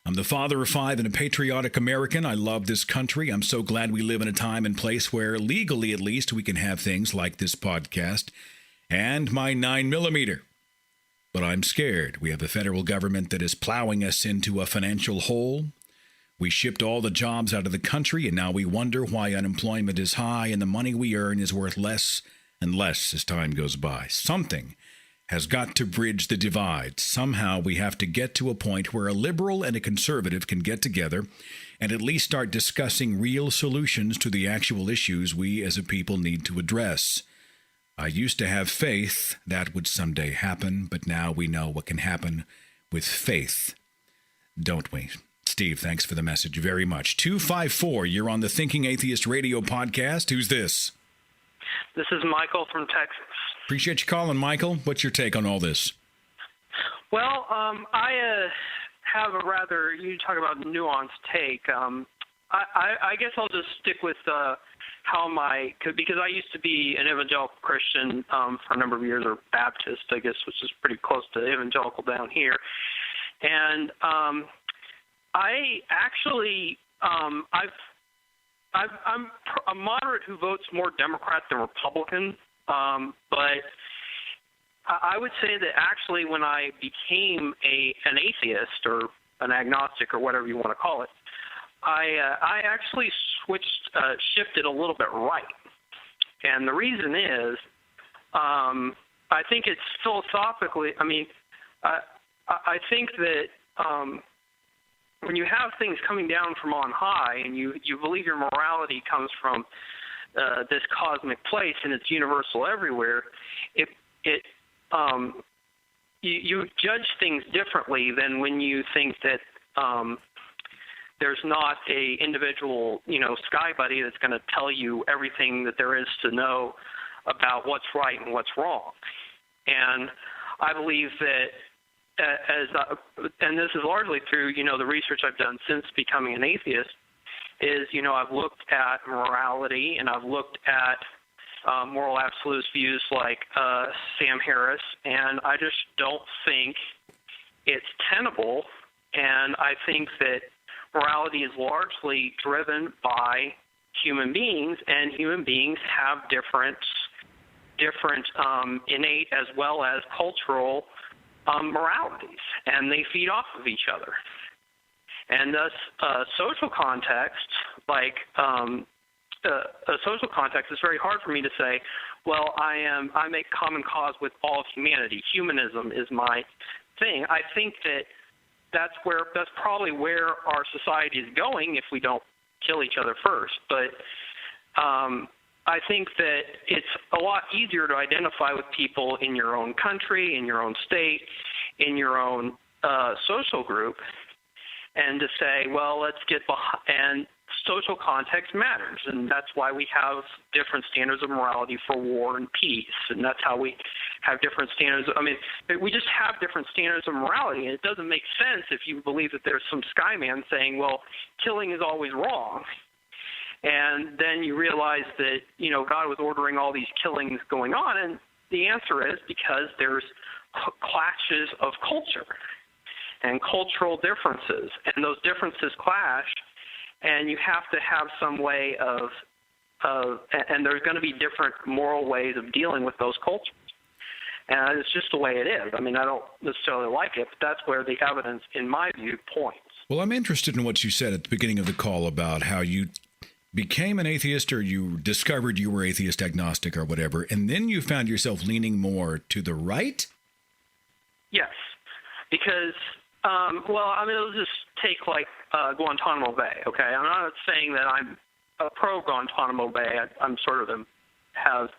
I'm the father of 5 and a patriotic American. I love this country. I'm so glad we live in a time and place where, legally at least, we can have things like this podcast and my 9mm. But I'm scared. We have a federal government that is plowing us into a financial hole. We shipped all the jobs out of the country, and now we wonder why unemployment is high and the money we earn is worth less and less as time goes by. Something has got to bridge the divide. Somehow we have to get to a point where a liberal and a conservative can get together and at least start discussing real solutions to the actual issues we as a people need to address. I used to have faith that would someday happen, but now we know what can happen with faith, don't we? Steve, thanks for the message very much. 254, you're on the Thinking Atheist radio podcast. Who's this? This is Michael from Texas. Appreciate you calling, Michael. What's your take on all this? Well, I have a rather, you talk about nuanced take. I guess I'll just stick with because I used to be an evangelical Christian for a number of years, or Baptist, I guess, which is pretty close to evangelical down here. And I actually, I'm a moderate who votes more Democrat than Republican. But I would say that actually when I became an atheist or an agnostic or whatever you want to call it, I actually shifted a little bit right. And the reason is I think it's philosophically, I think that when you have things coming down from on high and you believe your morality comes from this cosmic place and it's universal everywhere, you judge things differently than when you think that there's not a individual, sky buddy that's going to tell you everything that there is to know about what's right and what's wrong. And I believe that and this is largely through, the research I've done since becoming an atheist, is, I've looked at morality and I've looked at moral absolute views like Sam Harris, and I just don't think it's tenable. And I think that morality is largely driven by human beings, and human beings have different innate as well as cultural moralities, and they feed off of each other. And thus, social context, like a social context, is very hard for me to say, well, I make common cause with all of humanity. Humanism is my thing. I think that's probably where our society is going if we don't kill each other first. But I think that it's a lot easier to identify with people in your own country, in your own state, in your own social group, and to say, well, let's get behind, and social context matters, and that's why we have different standards of morality for war and peace, and that's how we have different standards. We just have different standards of morality, and it doesn't make sense if you believe that there's some sky man saying, well, killing is always wrong. And then you realize that, God was ordering all these killings going on, and the answer is because there's clashes of culture and cultural differences, and those differences clash, and you have to have some way and there's going to be different moral ways of dealing with those cultures. And it's just the way it is. I don't necessarily like it, but that's where the evidence, in my view, points. Well, I'm interested in what you said at the beginning of the call about how you became an atheist, or you discovered you were atheist agnostic or whatever, and then you found yourself leaning more to the right? Yes, because, let's just take Guantanamo Bay, okay? I'm not saying that I'm pro Guantanamo Bay. I'm sort of have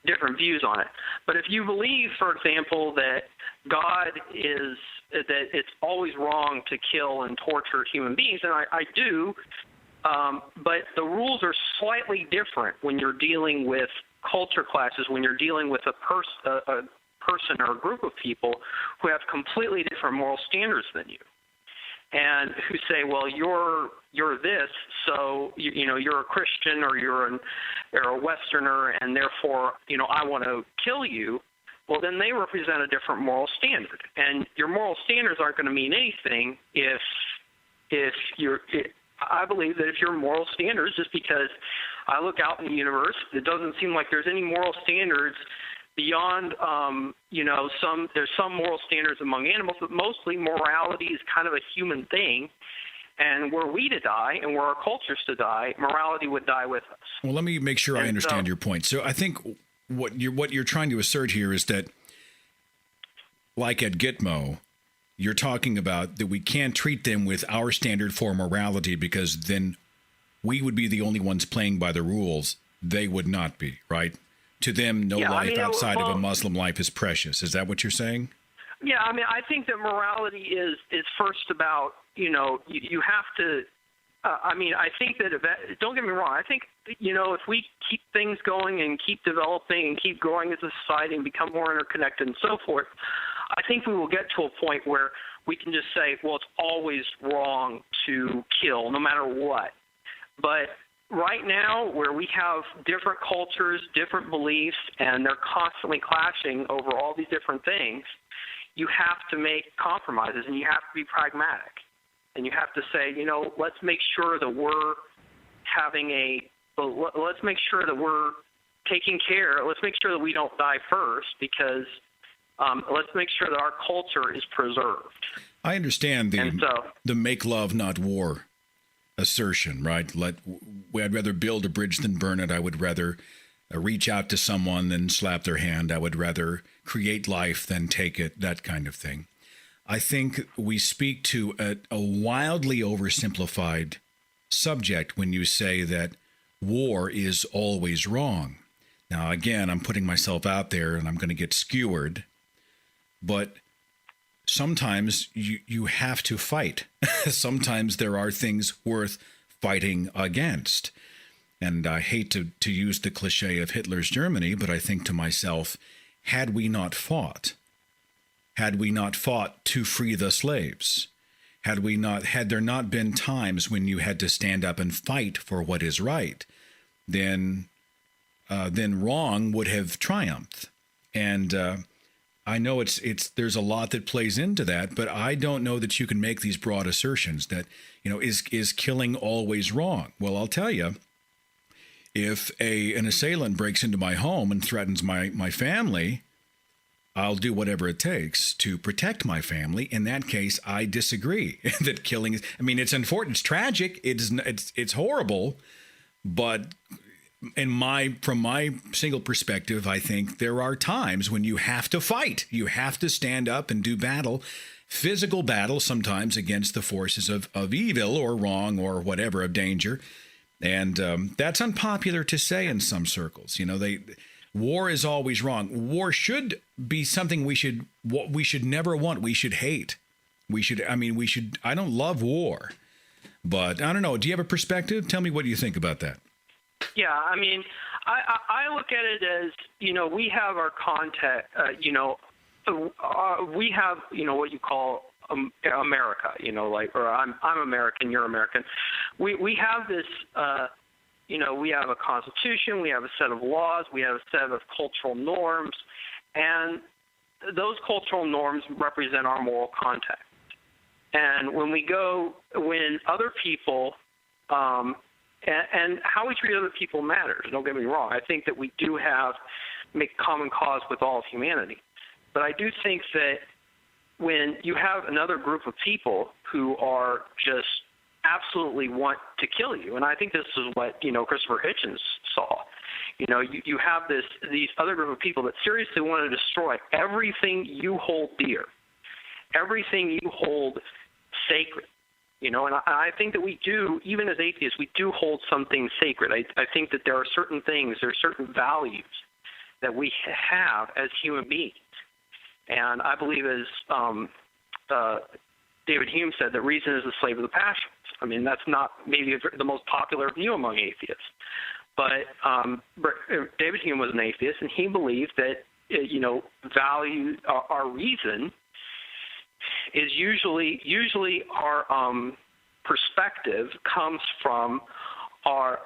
different views on it. But if you believe, for example, that God is that it's always wrong to kill and torture human beings, and I do, but the rules are slightly different when you're dealing with culture classes, when you're dealing with a person or a group of people who have completely different moral standards than you, and who say, well, you're this, so you're a Christian or you're a Westerner, and therefore I want to kill you. Well, then they represent a different moral standard, and your moral standards aren't going to mean anything if I believe that if your moral standards, just because I look out in the universe, it doesn't seem like there's any moral standards beyond, there's some moral standards among animals, but mostly morality is kind of a human thing. And were we to die and were our cultures to die, morality would die with us. Well, let me make sure I understand your point. So I think what you're trying to assert here is that, like at Gitmo, you're talking about that we can't treat them with our standard for morality because then we would be the only ones playing by the rules. They would not be, right? To them, no life outside of a Muslim life is precious. Is that what you're saying? Yeah, I mean, I think that morality is first about, you have to, I think that, don't get me wrong, I think, if we keep things going and keep developing and keep growing as a society and become more interconnected and so forth, I think we will get to a point where we can just say, well, it's always wrong to kill, no matter what. But right now, where we have different cultures, different beliefs, and they're constantly clashing over all these different things, you have to make compromises, and you have to be pragmatic. And you have to say, let's make sure that we're let's make sure that we're taking care. Let's make sure that we don't die first, because let's make sure that our culture is preserved. I understand the make love, not war assertion, right? I'd rather build a bridge than burn it. I would rather reach out to someone than slap their hand. I would rather create life than take it, that kind of thing. I think we speak to a wildly oversimplified subject when you say that war is always wrong. Now, again, I'm putting myself out there and I'm going to get skewered, but sometimes you have to fight. Sometimes there are things worth fighting against. And I hate to use the cliche of Hitler's Germany, but I think to myself, had we not fought to free the slaves, had there not been times when you had to stand up and fight for what is right, then wrong would have triumphed. And I know there's a lot that plays into that, but I don't know that you can make these broad assertions that, is killing always wrong? Well, I'll tell you, if an assailant breaks into my home and threatens my family, I'll do whatever it takes to protect my family. In that case, I disagree that killing is, it's unfortunate, it's tragic, it's horrible, but from my single perspective, I think there are times when you have to fight. You have to stand up and do battle, physical battle, sometimes against the forces of evil or wrong or whatever, of danger. And that's unpopular to say in some circles. War is always wrong. War should be something we should never want. We should hate. I don't love war, but I don't know. Do you have a perspective? Tell me what you think about that. Yeah, I look at it as, we have our context, we have, what you call America, or I'm American, you're American. We have this, we have a constitution, we have a set of laws, we have a set of cultural norms, and those cultural norms represent our moral context. And when other people, and how we treat other people matters, don't get me wrong. I think that we do make common cause with all of humanity. But I do think that when you have another group of people who are just absolutely want to kill you, and I think this is what, Christopher Hitchens saw. You have these other group of people that seriously want to destroy everything you hold dear, everything you hold sacred. And I think that we do, even as atheists, we do hold something sacred. I think that there are certain things, there are certain values that we have as human beings. And I believe, as David Hume said, that reason is the slave of the passions. I mean, that's not maybe the most popular view among atheists. But David Hume was an atheist, and he believed that, value, our reason is usually our perspective comes from our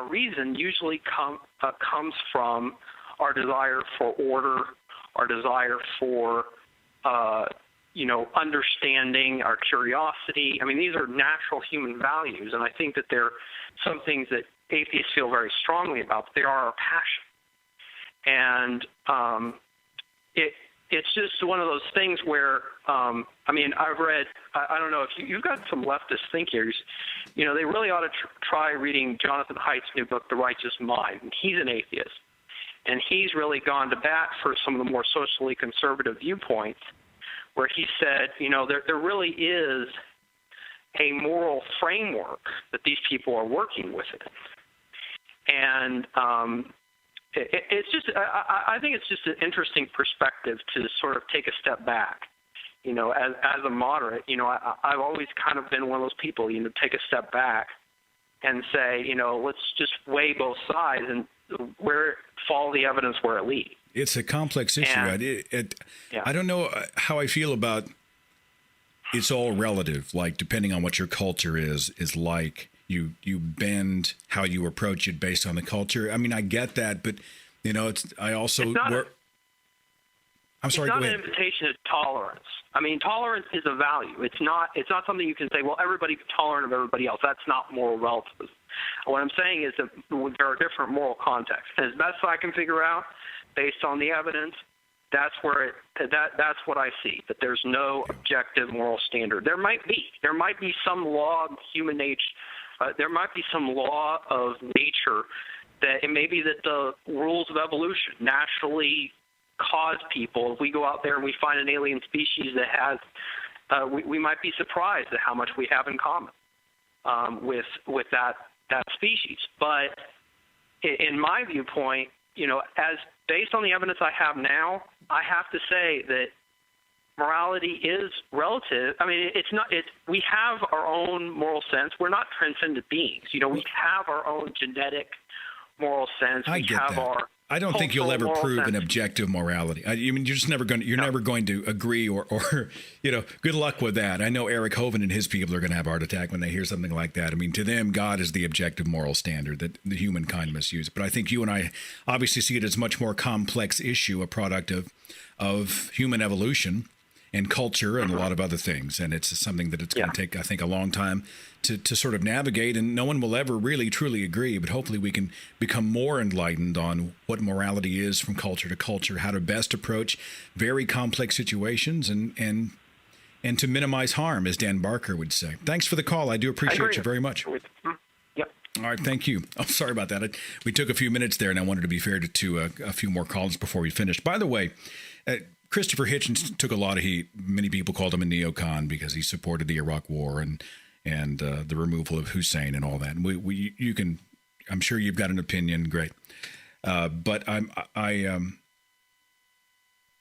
reason usually comes from our desire for order, our desire for understanding, our curiosity. I mean, these are natural human values, and I think that there are some things that atheists feel very strongly about. But they are our passion, and it's just one of those things where I've read. I don't know if you've got some leftist thinkers. They really ought to try reading Jonathan Haidt's new book, The Righteous Mind. And he's an atheist, and he's really gone to bat for some of the more socially conservative viewpoints, where he said, there really is a moral framework that these people are working with it. And it's just, I think it's just an interesting perspective to sort of take a step back. As a moderate, I've always kind of been one of those people, take a step back and say, let's just weigh both sides and follow the evidence where it leads. It's a complex issue. I don't know how I feel about it's all relative, like depending on what your culture is like. You bend how you approach it based on the culture. I mean, I get that, but I'm sorry. It's not go an ahead. invitation to tolerance. I mean, tolerance is a value. It's not something you can say, well, everybody's tolerant of everybody else. That's not moral relativism. What I'm saying is that there are different moral contexts. And as best I can figure out, based on the evidence, that's what I see. That there's no objective moral standard. There might be some law of human nature. There might be some law of nature that it may be that the rules of evolution naturally cause people. If we go out there and we find an alien species that has, we might be surprised at how much we have in common with that species. But in my viewpoint, as based on the evidence I have now, I have to say that morality is relative. I mean, we have our own moral sense. We're not transcendent beings. We have our own genetic moral sense. I get that. I don't think you'll ever prove an objective morality. You're just never going. You're never going to agree, or good luck with that. I know Eric Hovind and his people are going to have a heart attack when they hear something like that. I mean, to them, God is the objective moral standard that the humankind must use. But I think you and I obviously see it as a much more complex issue, a product of human evolution and culture and a lot of other things. And it's something that it's going to take, I think, a long time to sort of navigate. And no one will ever really, truly agree. But hopefully we can become more enlightened on what morality is from culture to culture, how to best approach very complex situations and to minimize harm, as Dan Barker would say. Thanks for the call. I do appreciate you very much. Yep. All right, thank you. Oh, sorry about that. We took a few minutes there, and I wanted to be fair to a few more calls before we finished. By the way, Christopher Hitchens took a lot of heat. Many people called him a neocon because he supported the Iraq War and the removal of Hussein and all that. And I'm sure you've got an opinion. Great, but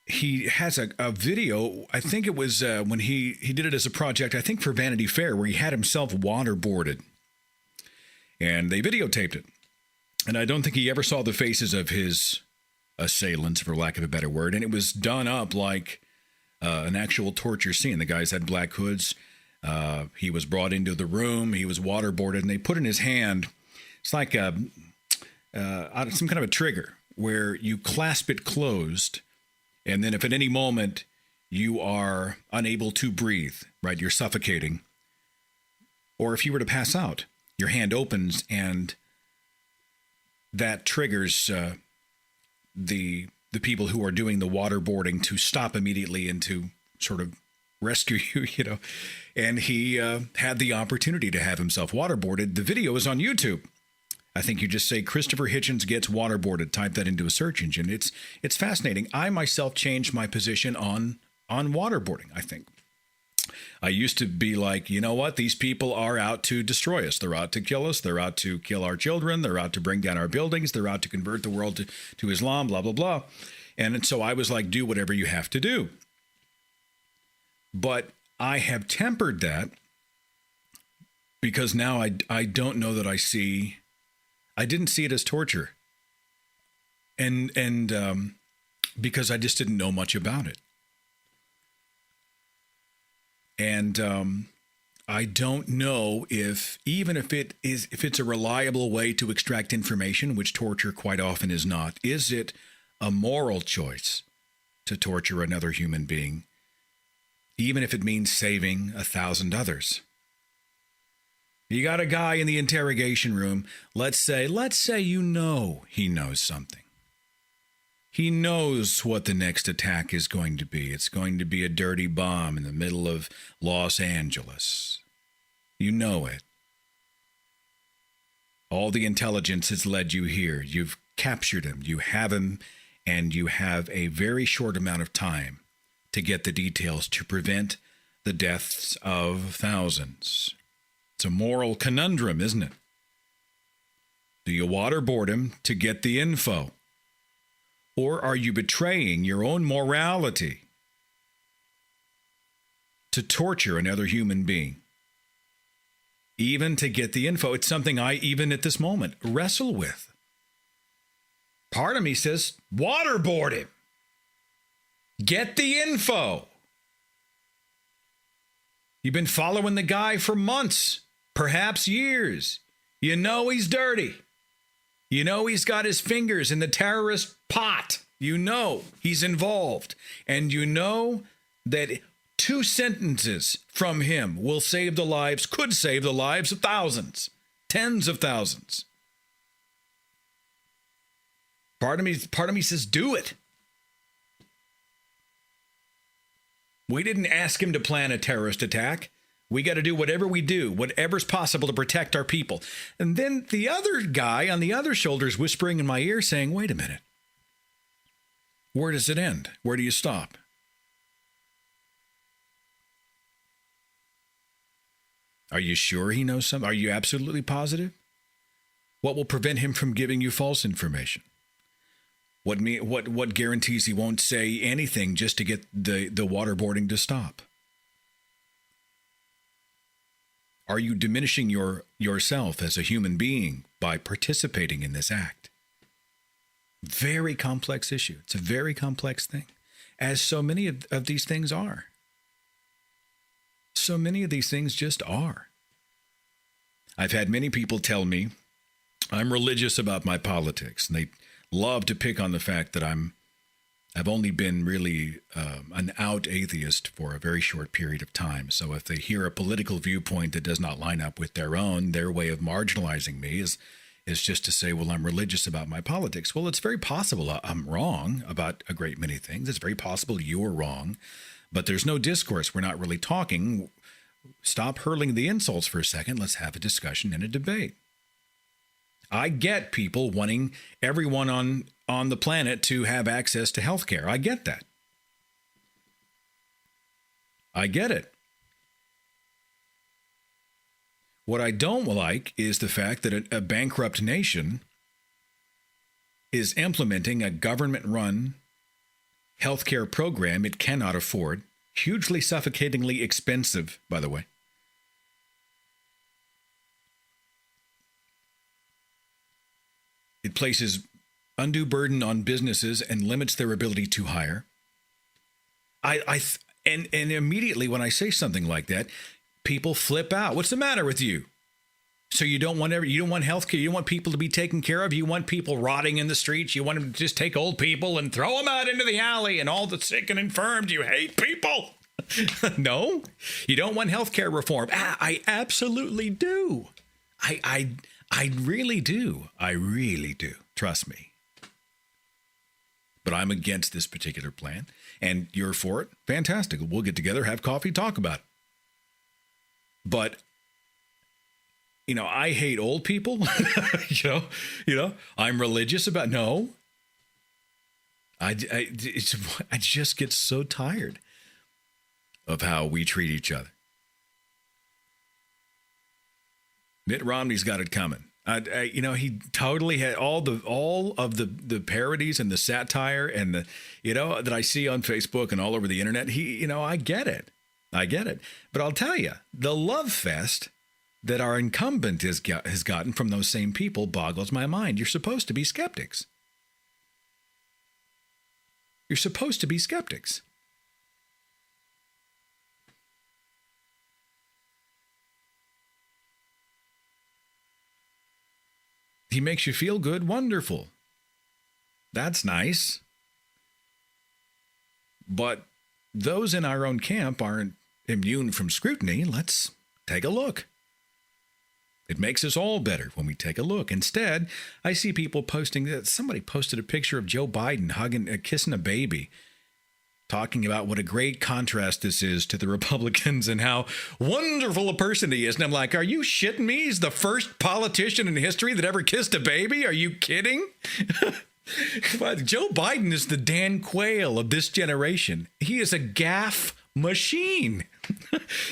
he has a video. I think it was when he did it as a project, I think for Vanity Fair, where he had himself waterboarded, and they videotaped it. And I don't think he ever saw the faces of his assailants, for lack of a better word, and it was done up like an actual torture scene. The guys had black hoods. He was brought into the room. He was waterboarded, and they put in his hand. It's like some kind of a trigger where you clasp it closed, and then if at any moment you are unable to breathe, right, you're suffocating, or if you were to pass out, your hand opens and that triggers the people who are doing the waterboarding to stop immediately and to sort of rescue you, And he had the opportunity to have himself waterboarded. The video is on YouTube. I think you just say Christopher Hitchens gets waterboarded. Type that into a search engine. It's fascinating. I myself changed my position on waterboarding, I think. I used to be like, you know what? These people are out to destroy us. They're out to kill us. They're out to kill our children. They're out to bring down our buildings. They're out to convert the world to Islam, blah, blah, blah. And so I was like, do whatever you have to do. But I have tempered that because now I don't know that I didn't see it as torture. And because I just didn't know much about it. And I don't know if it's a reliable way to extract information, which torture quite often is not. Is it a moral choice to torture another human being, even if it means saving 1,000 others? You got a guy in the interrogation room. Let's say he knows something. He knows what the next attack is going to be. It's going to be a dirty bomb in the middle of Los Angeles. You know it. All the intelligence has led you here. You've captured him. You have him, and you have a very short amount of time to get the details to prevent the deaths of thousands. It's a moral conundrum, isn't it? Do you waterboard him to get the info? Or are you betraying your own morality to torture another human being? Even to get the info. It's something I, even at this moment, wrestle with. Part of me says, waterboard him. Get the info. You've been following the guy for months, perhaps years. You know he's dirty. You know he's got his fingers in the terrorist pot. You know he's involved. And you know that 2 sentences from him could save the lives of thousands, tens of thousands. Part of me says, do it. We didn't ask him to plan a terrorist attack. We got to do whatever's possible to protect our people. And then the other guy on the other shoulder is whispering in my ear saying, wait a minute. Where does it end? Where do you stop? Are you sure he knows something? Are you absolutely positive? What will prevent him from giving you false information? What guarantees he won't say anything just to get the waterboarding to stop? Are you diminishing yourself as a human being by participating in this act? Very complex issue. It's a very complex thing, as so many of these things are. So many of these things just are. I've had many people tell me I'm religious about my politics, and they love to pick on the fact that I've only been really an out atheist for a very short period of time. So if they hear a political viewpoint that does not line up with their way of marginalizing me is just to say, well, I'm religious about my politics. Well, it's very possible I'm wrong about a great many things. It's very possible you're wrong, but there's no discourse. We're not really talking. Stop hurling the insults for a second. Let's have a discussion and a debate. I get people wanting everyone on the planet to have access to health care. I get that. I get it. What I don't like is the fact that a bankrupt nation is implementing a government-run healthcare program it cannot afford, hugely suffocatingly expensive, by the way. It places undue burden on businesses and limits their ability to hire. And immediately when I say something like that, people flip out. What's the matter with you? So you don't want health care. You don't want people to be taken care of. You want people rotting in the streets. You want them to just take old people and throw them out into the alley and all the sick and infirmed. You hate people. No, you don't want health care reform. I absolutely do. I really do. I really do. Trust me. But I'm against this particular plan. And you're for it? Fantastic. We'll get together, have coffee, talk about it. But, I hate old people. I'm religious about, no. I just get so tired of how we treat each other. Mitt Romney's got it coming. He totally had all of the parodies and the satire and the, that I see on Facebook and all over the internet. I get it. But I'll tell you, the love fest that our incumbent has gotten from those same people boggles my mind. You're supposed to be skeptics. You're supposed to be skeptics. He makes you feel good. Wonderful. That's nice. But those in our own camp aren't immune from scrutiny. Let's take a look. It makes us all better when we take a look. Instead, I see people posting that somebody posted a picture of Joe Biden kissing a baby, talking about what a great contrast this is to the Republicans and how wonderful a person he is. And I'm like, are you shitting me? He's the first politician in history that ever kissed a baby? Are you kidding? But Joe Biden is the Dan Quayle of this generation. He is a gaffe machine.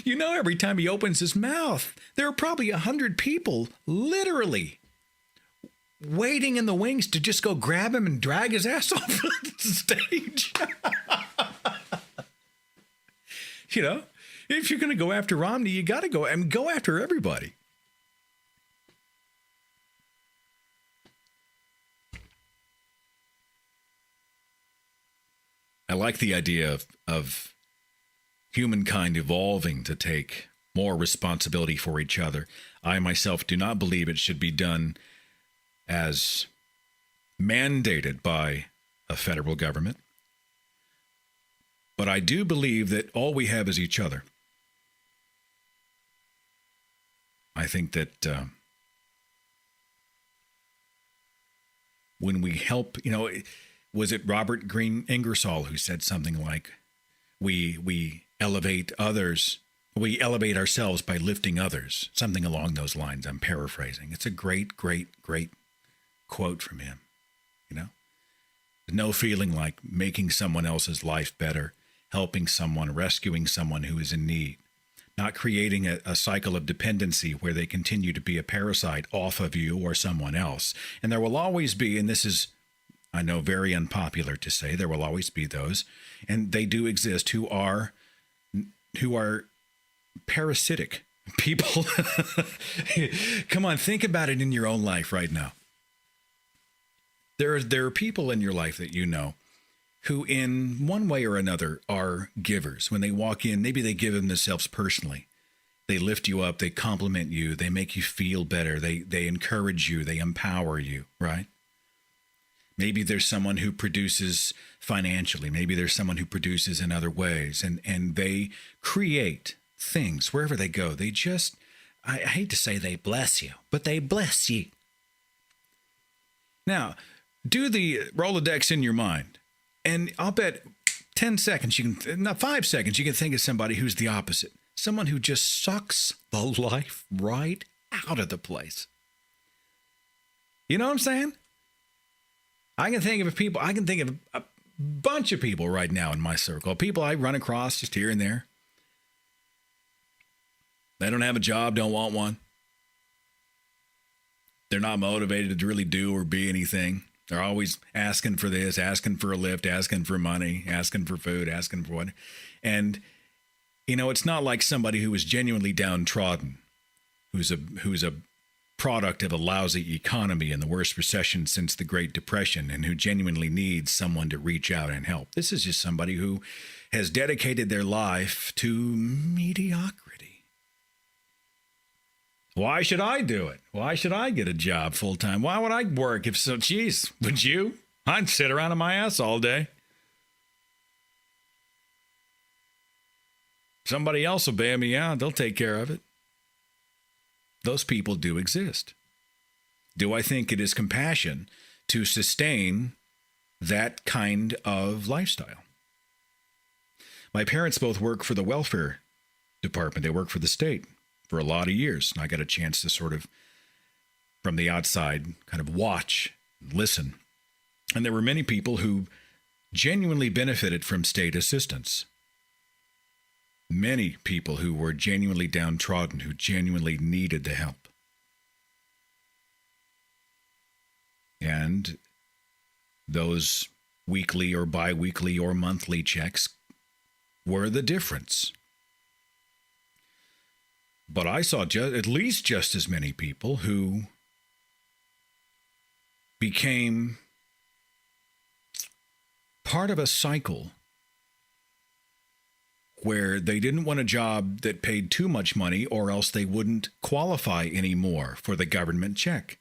Every time he opens his mouth, there are probably 100 people literally waiting in the wings to just go grab him and drag his ass off the stage. If you're going to go after Romney, you got to go after everybody. I like the idea of humankind evolving to take more responsibility for each other. I myself do not believe it should be done as mandated by a federal government. But I do believe that all we have is each other. I think that when we help, was it Robert Greene Ingersoll who said something like, we elevate others, we elevate ourselves by lifting others, something along those lines. I'm paraphrasing. It's a great, great, great quote from him. No feeling like making someone else's life better, helping someone, rescuing someone who is in need, not creating a cycle of dependency where they continue to be a parasite off of you or someone else. And there will always be, and this is, I know, very unpopular to say, there will always be those, and they do exist, who are parasitic people. Come on, think about it in your own life right now. There are people in your life that who in one way or another are givers. When they walk in, maybe they give them themselves personally. They lift you up, they compliment you, they make you feel better, they encourage you, they empower you, right? Maybe there's someone who produces financially. Maybe there's someone who produces in other ways. And they create things wherever they go. They just, I hate to say they bless you, but they bless you. Now, do the Rolodex in your mind. And I'll bet 10 seconds, 5 seconds, you can think of somebody who's the opposite. Someone who just sucks the life right out of the place. You know what I'm saying? I can think of a bunch of people right now in my circle, people I run across just here and there. They don't have a job, don't want one. They're not motivated to really do or be anything. They're always asking for this, asking for a lift, asking for money, asking for food, asking for what. And, it's not like somebody who is genuinely downtrodden, who's a product of a lousy economy and the worst recession since the Great Depression, and who genuinely needs someone to reach out and help. This is just somebody who has dedicated their life to mediocrity. Why should I do it? Why should I get a job full time? Why would I work if so? Geez, would you? I'd sit around on my ass all day. Somebody else will bail me out. They'll take care of it. Those people do exist. Do I think it is compassion to sustain that kind of lifestyle? My parents both work for the welfare department. They work for the state for a lot of years. And I got a chance to sort of, from the outside, kind of watch, listen. And there were many people who genuinely benefited from state assistance. Many people who were genuinely downtrodden, who genuinely needed the help. And those weekly or bi-weekly or monthly checks were the difference. But I saw at least just as many people who became part of a cycle where they didn't want a job that paid too much money, or else they wouldn't qualify anymore for the government check.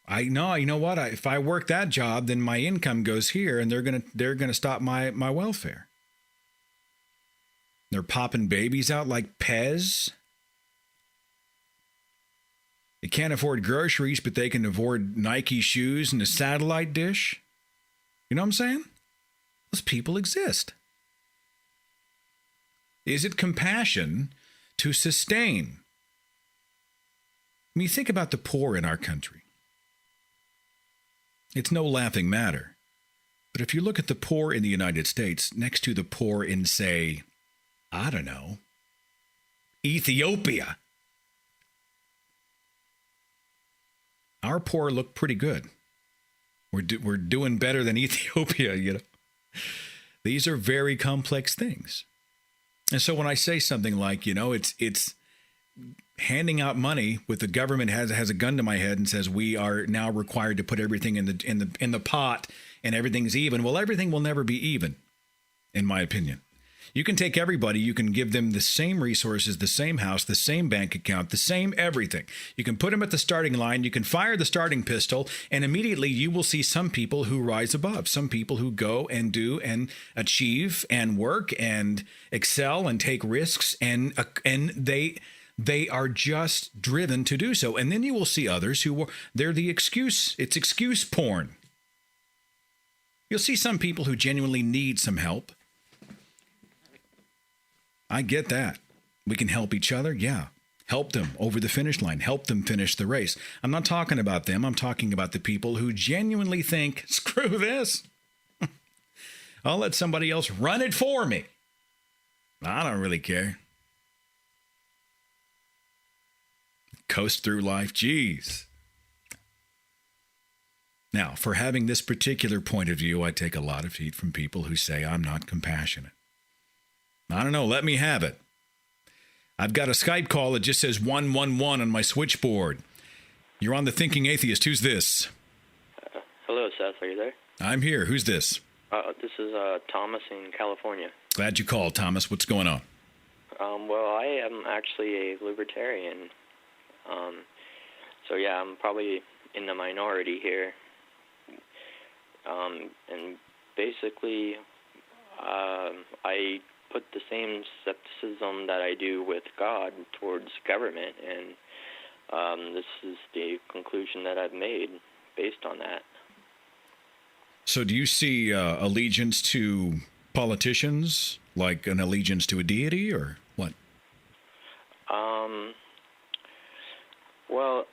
You know what? If I work that job, then my income goes here, and they're gonna stop my welfare. They're popping babies out like Pez. They can't afford groceries, but they can afford Nike shoes and a satellite dish. You know what I'm saying? Those people exist. Is it compassion to sustain? I mean, think about the poor in our country. It's no laughing matter. But if you look at the poor in the United States next to the poor in, say, I don't know, Ethiopia, our poor look pretty good. We're doing better than Ethiopia, you know. These are very complex things. And so when I say something like, you know, it's handing out money with the government has a gun to my head and says we are now required to put everything in the pot and everything's even. Well, everything will never be even, in my opinion. You can take everybody, you can give them the same resources, the same house, the same bank account, the same everything. You can put them at the starting line, you can fire the starting pistol, and immediately you will see some people who rise above, some people who go and do and achieve and work and excel and take risks, and they are just driven to do so. And then you will see others they're the excuse. It's excuse porn. You'll see some people who genuinely need some help. I get that. We can help each other. Yeah. Help them over the finish line. Help them finish the race. I'm not talking about them. I'm talking about the people who genuinely think, screw this. I'll let somebody else run it for me. I don't really care. Coast through life. Jeez. Now, for having this particular point of view, I take a lot of heat from people who say I'm not compassionate. I don't know. Let me have it. I've got a Skype call that just says 111 on my switchboard. You're on the Thinking Atheist. Who's this? Hello, Seth. Are you there? I'm here. Who's this? This is Thomas in California. Glad you called, Thomas. What's going on? Well, I am actually a libertarian. So, yeah, I'm probably in the minority here. And basically, I put the same skepticism that I do with God towards government, and this is the conclusion that I've made based on that. So do you see allegiance to politicians like an allegiance to a deity, or what? Well,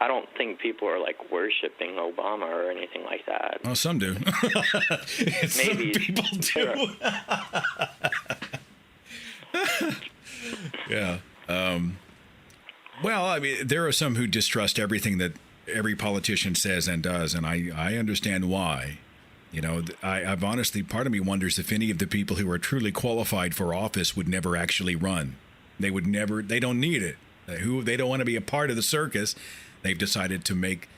I don't think people are like worshiping Obama or anything like that. Oh, some do. Maybe some people do. Yeah. Well, I mean, there are some who distrust everything that every politician says and does, and I understand why. You know, I've honestly, part of me wonders if any of the people who are truly qualified for office would never actually run. They don't need it. They don't want to be a part of the circus. They've decided to make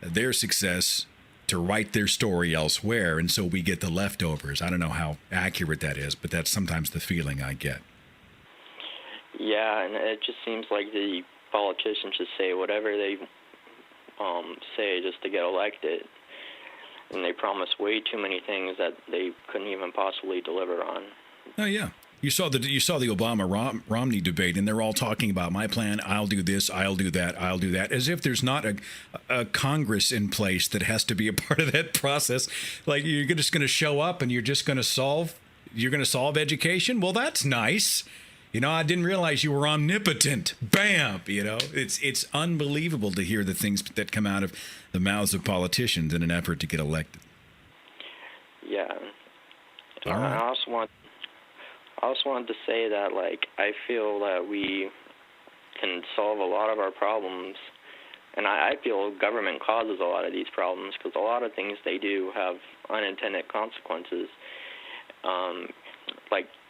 their success, to write their story elsewhere, and so we get the leftovers. I don't know how accurate that is, but that's sometimes the feeling I get. Yeah, and it just seems like the politicians just say whatever they say just to get elected, and they promise way too many things that they couldn't even possibly deliver on. Oh yeah. You saw the Obama Romney debate, and they're all talking about my plan. I'll do this. I'll do that. I'll do that. As if there's not a Congress in place that has to be a part of that process. Like you're just going to show up and you're going to solve education. Well, that's nice. You know, I didn't realize you were omnipotent. Bam. You know, it's unbelievable to hear the things that come out of the mouths of politicians in an effort to get elected. Yeah. All right. I also wanted to say that, like, I feel that we can solve a lot of our problems, and I feel government causes a lot of these problems because a lot of things they do have unintended consequences,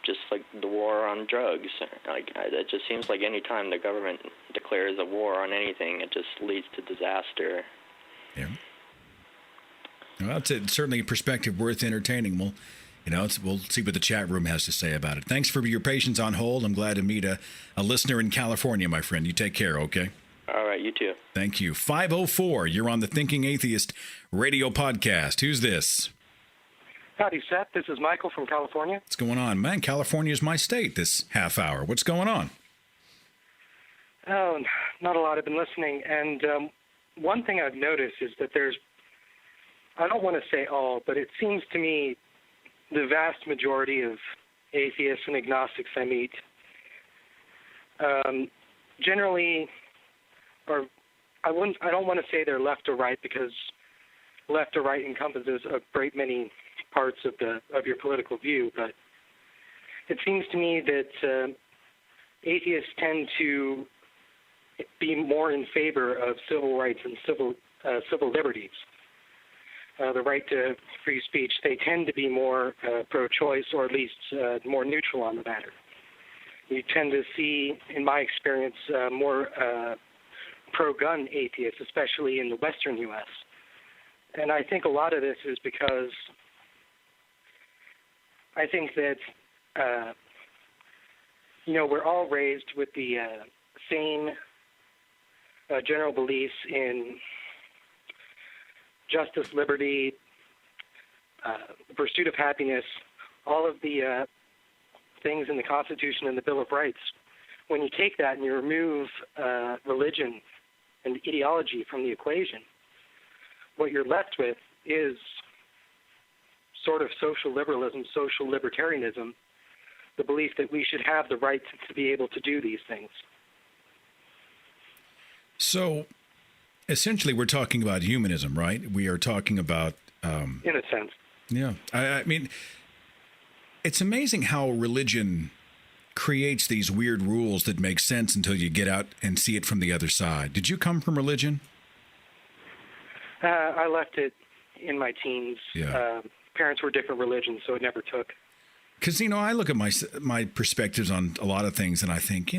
just like the war on drugs. Like, it just seems like any time the government declares a war on anything, it just leads to disaster. Yeah. Well, it's certainly a perspective worth entertaining. We'll see what the chat room has to say about it. Thanks for your patience on hold. I'm glad to meet a listener in California, my friend. You take care, okay? All right, you too. Thank you. 504, you're on the Thinking Atheist radio podcast. Who's this? Howdy, Seth. This is Michael from California. What's going on? Man, California's my state this half hour. What's going on? Oh, not a lot. I've been listening. And one thing I've noticed is that I don't want to say all, but it seems to me the vast majority of atheists and agnostics I meet generally, or I don't want to say they're left or right, because left or right encompasses a great many parts of your political view, but it seems to me that atheists tend to be more in favor of civil rights and civil liberties. The right to free speech, they tend to be more pro-choice, or at least more neutral on the matter. You tend to see, in my experience, more pro-gun atheists, especially in the western U.S. And I think a lot of this is because I think that, we're all raised with the same general beliefs in justice, liberty, the pursuit of happiness, all of the things in the Constitution and the Bill of Rights. When you take that and you remove religion and ideology from the equation, what you're left with is sort of social liberalism, social libertarianism, the belief that we should have the right to be able to do these things. So, essentially, we're talking about humanism, right? We are talking about... in a sense. Yeah. I mean, it's amazing how religion creates these weird rules that make sense until you get out and see it from the other side. Did you come from religion? I left it in my teens. Yeah. Parents were different religions, so it never took. Because, I look at my perspectives on a lot of things, and I think,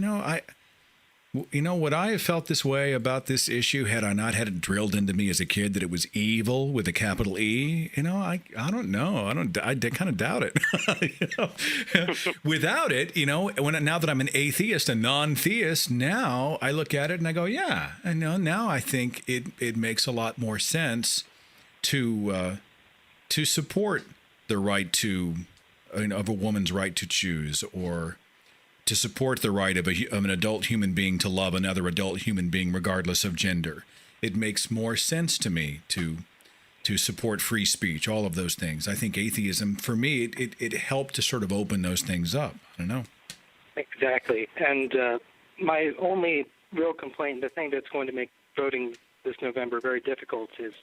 would I have felt this way about this issue had I not had it drilled into me as a kid that it was evil with a capital E? I don't know. I kind of doubt it. Without it, now that I'm an atheist, a non-theist, now I look at it and I go, yeah. And now I think it makes a lot more sense to support the right of a woman's right to choose, or to support the right of an adult human being to love another adult human being regardless of gender. It makes more sense to me to support free speech, all of those things. I think atheism, for me, it helped to sort of open those things up. I don't know. Exactly. And my only real complaint, the thing that's going to make voting this November very difficult, is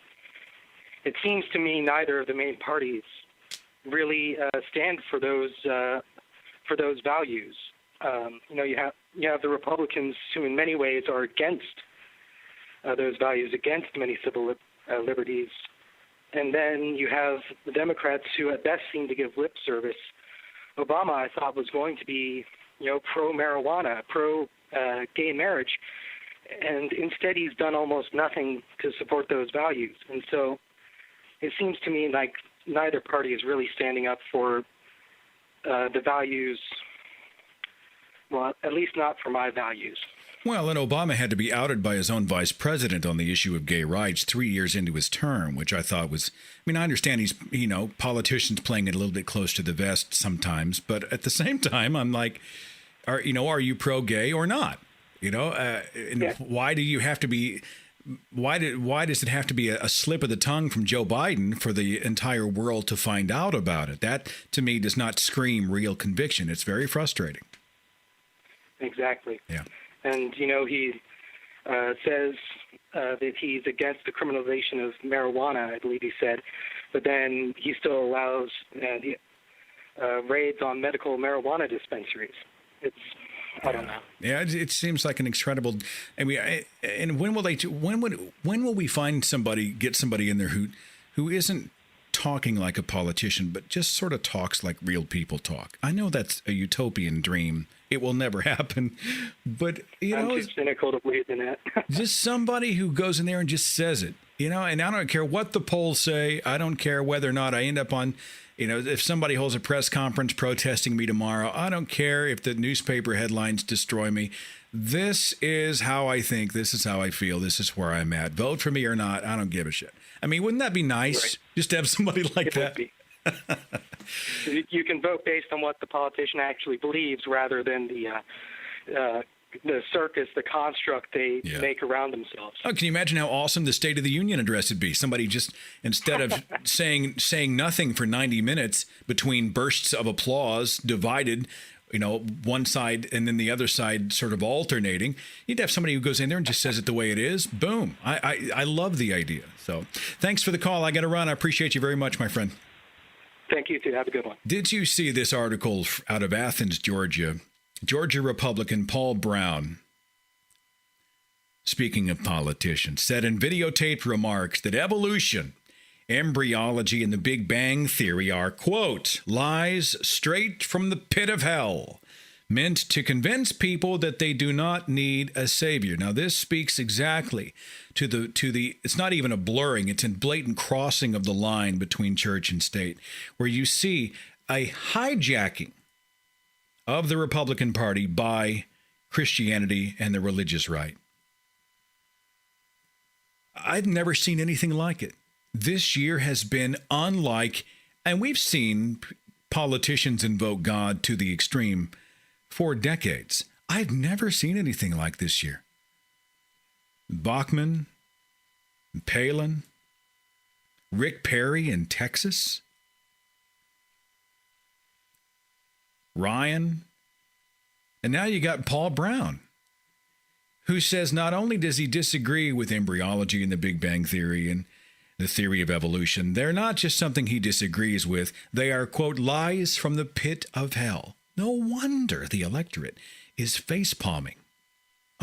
it seems to me neither of the main parties really stand for those values. You have the Republicans who in many ways are against those values, against many civil liberties. And then you have the Democrats who at best seem to give lip service. Obama, I thought, was going to be, pro-marijuana, pro-gay marriage. And instead he's done almost nothing to support those values. And so it seems to me like neither party is really standing up for the values. Well, at least not for my values. Well, and Obama had to be outed by his own vice president on the issue of gay rights 3 years into his term, which I thought was, I understand he's, politicians playing it a little bit close to the vest sometimes, but at the same time, I'm like, are you pro-gay or not? Why do you have to be, why does it have to be a slip of the tongue from Joe Biden for the entire world to find out about it? That, to me, does not scream real conviction. It's very frustrating. Exactly. Yeah. And, he says that he's against the criminalization of marijuana, I believe he said, but then he still allows raids on medical marijuana dispensaries. I don't know. Yeah, it seems like an incredible. I mean, and when will we get somebody in there who isn't talking like a politician, but just sort of talks like real people talk? I know that's a utopian dream. It will never happen, but I'm too cynical to believe in that. Just somebody who goes in there and just says it, and I don't care what the polls say. I don't care whether or not I end up on. If somebody holds a press conference protesting me tomorrow, I don't care if the newspaper headlines destroy me. This is how I think. This is how I feel. This is where I'm at. Vote for me or not. I don't give a shit. I mean, wouldn't that be nice? Right. Just to have somebody like that? You can vote based on what the politician actually believes rather than the circus, the construct they make around themselves. Oh, can you imagine how awesome the State of the Union address would be? Somebody just, instead of saying nothing for 90 minutes between bursts of applause, divided, one side and then the other side sort of alternating, you'd have somebody who goes in there and just says it the way it is. Boom. I love the idea. So thanks for the call. I got to run. I appreciate you very much, my friend. Thank you, too. Have a good one. Did you see this article out of Athens, Georgia? Georgia Republican Paul Brown, speaking of politicians, said in videotaped remarks that evolution, embryology, and the Big Bang Theory are, quote, lies straight from the pit of hell, meant to convince people that they do not need a savior. Now, this speaks exactly to the it's not even a blurring, it's a blatant crossing of the line between church and state, where you see a hijacking of the Republican Party by Christianity and the religious right. I've never seen anything like it. This year has been unlike, and we've seen politicians invoke God to the extreme for decades. I've never seen anything like this year. Bachman, Palin, Rick Perry in Texas, Ryan, and now you got Paul Brown, who says not only does he disagree with embryology and the Big Bang Theory and the theory of evolution, they're not just something he disagrees with, they are, quote, lies from the pit of hell. No wonder the electorate is face-palming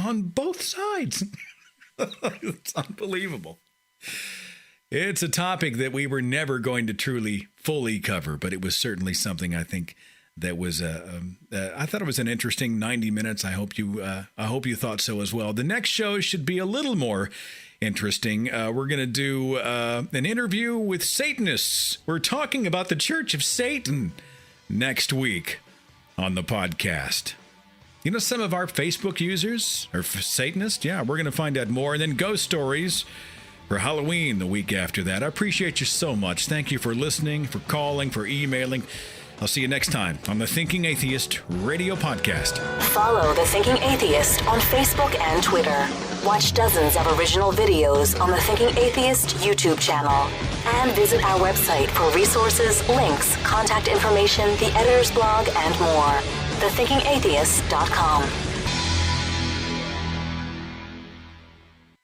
on both sides. It's unbelievable. It's a topic that we were never going to truly, fully cover, but it was certainly something I think that was I thought it was an interesting 90 minutes. I hope you thought so as well. The next show should be a little more interesting. We're going to do an interview with Satanists. We're talking about the Church of Satan next week on the podcast. Some of our Facebook users are Satanists. Yeah, we're going to find out more. And then ghost stories for Halloween the week after that. I appreciate you so much. Thank you for listening, for calling, for emailing. I'll see you next time on the Thinking Atheist Radio Podcast. Follow The Thinking Atheist on Facebook and Twitter. Watch dozens of original videos on the Thinking Atheist YouTube channel. And visit our website for resources, links, contact information, the editor's blog, and more. thethinkingatheist.com.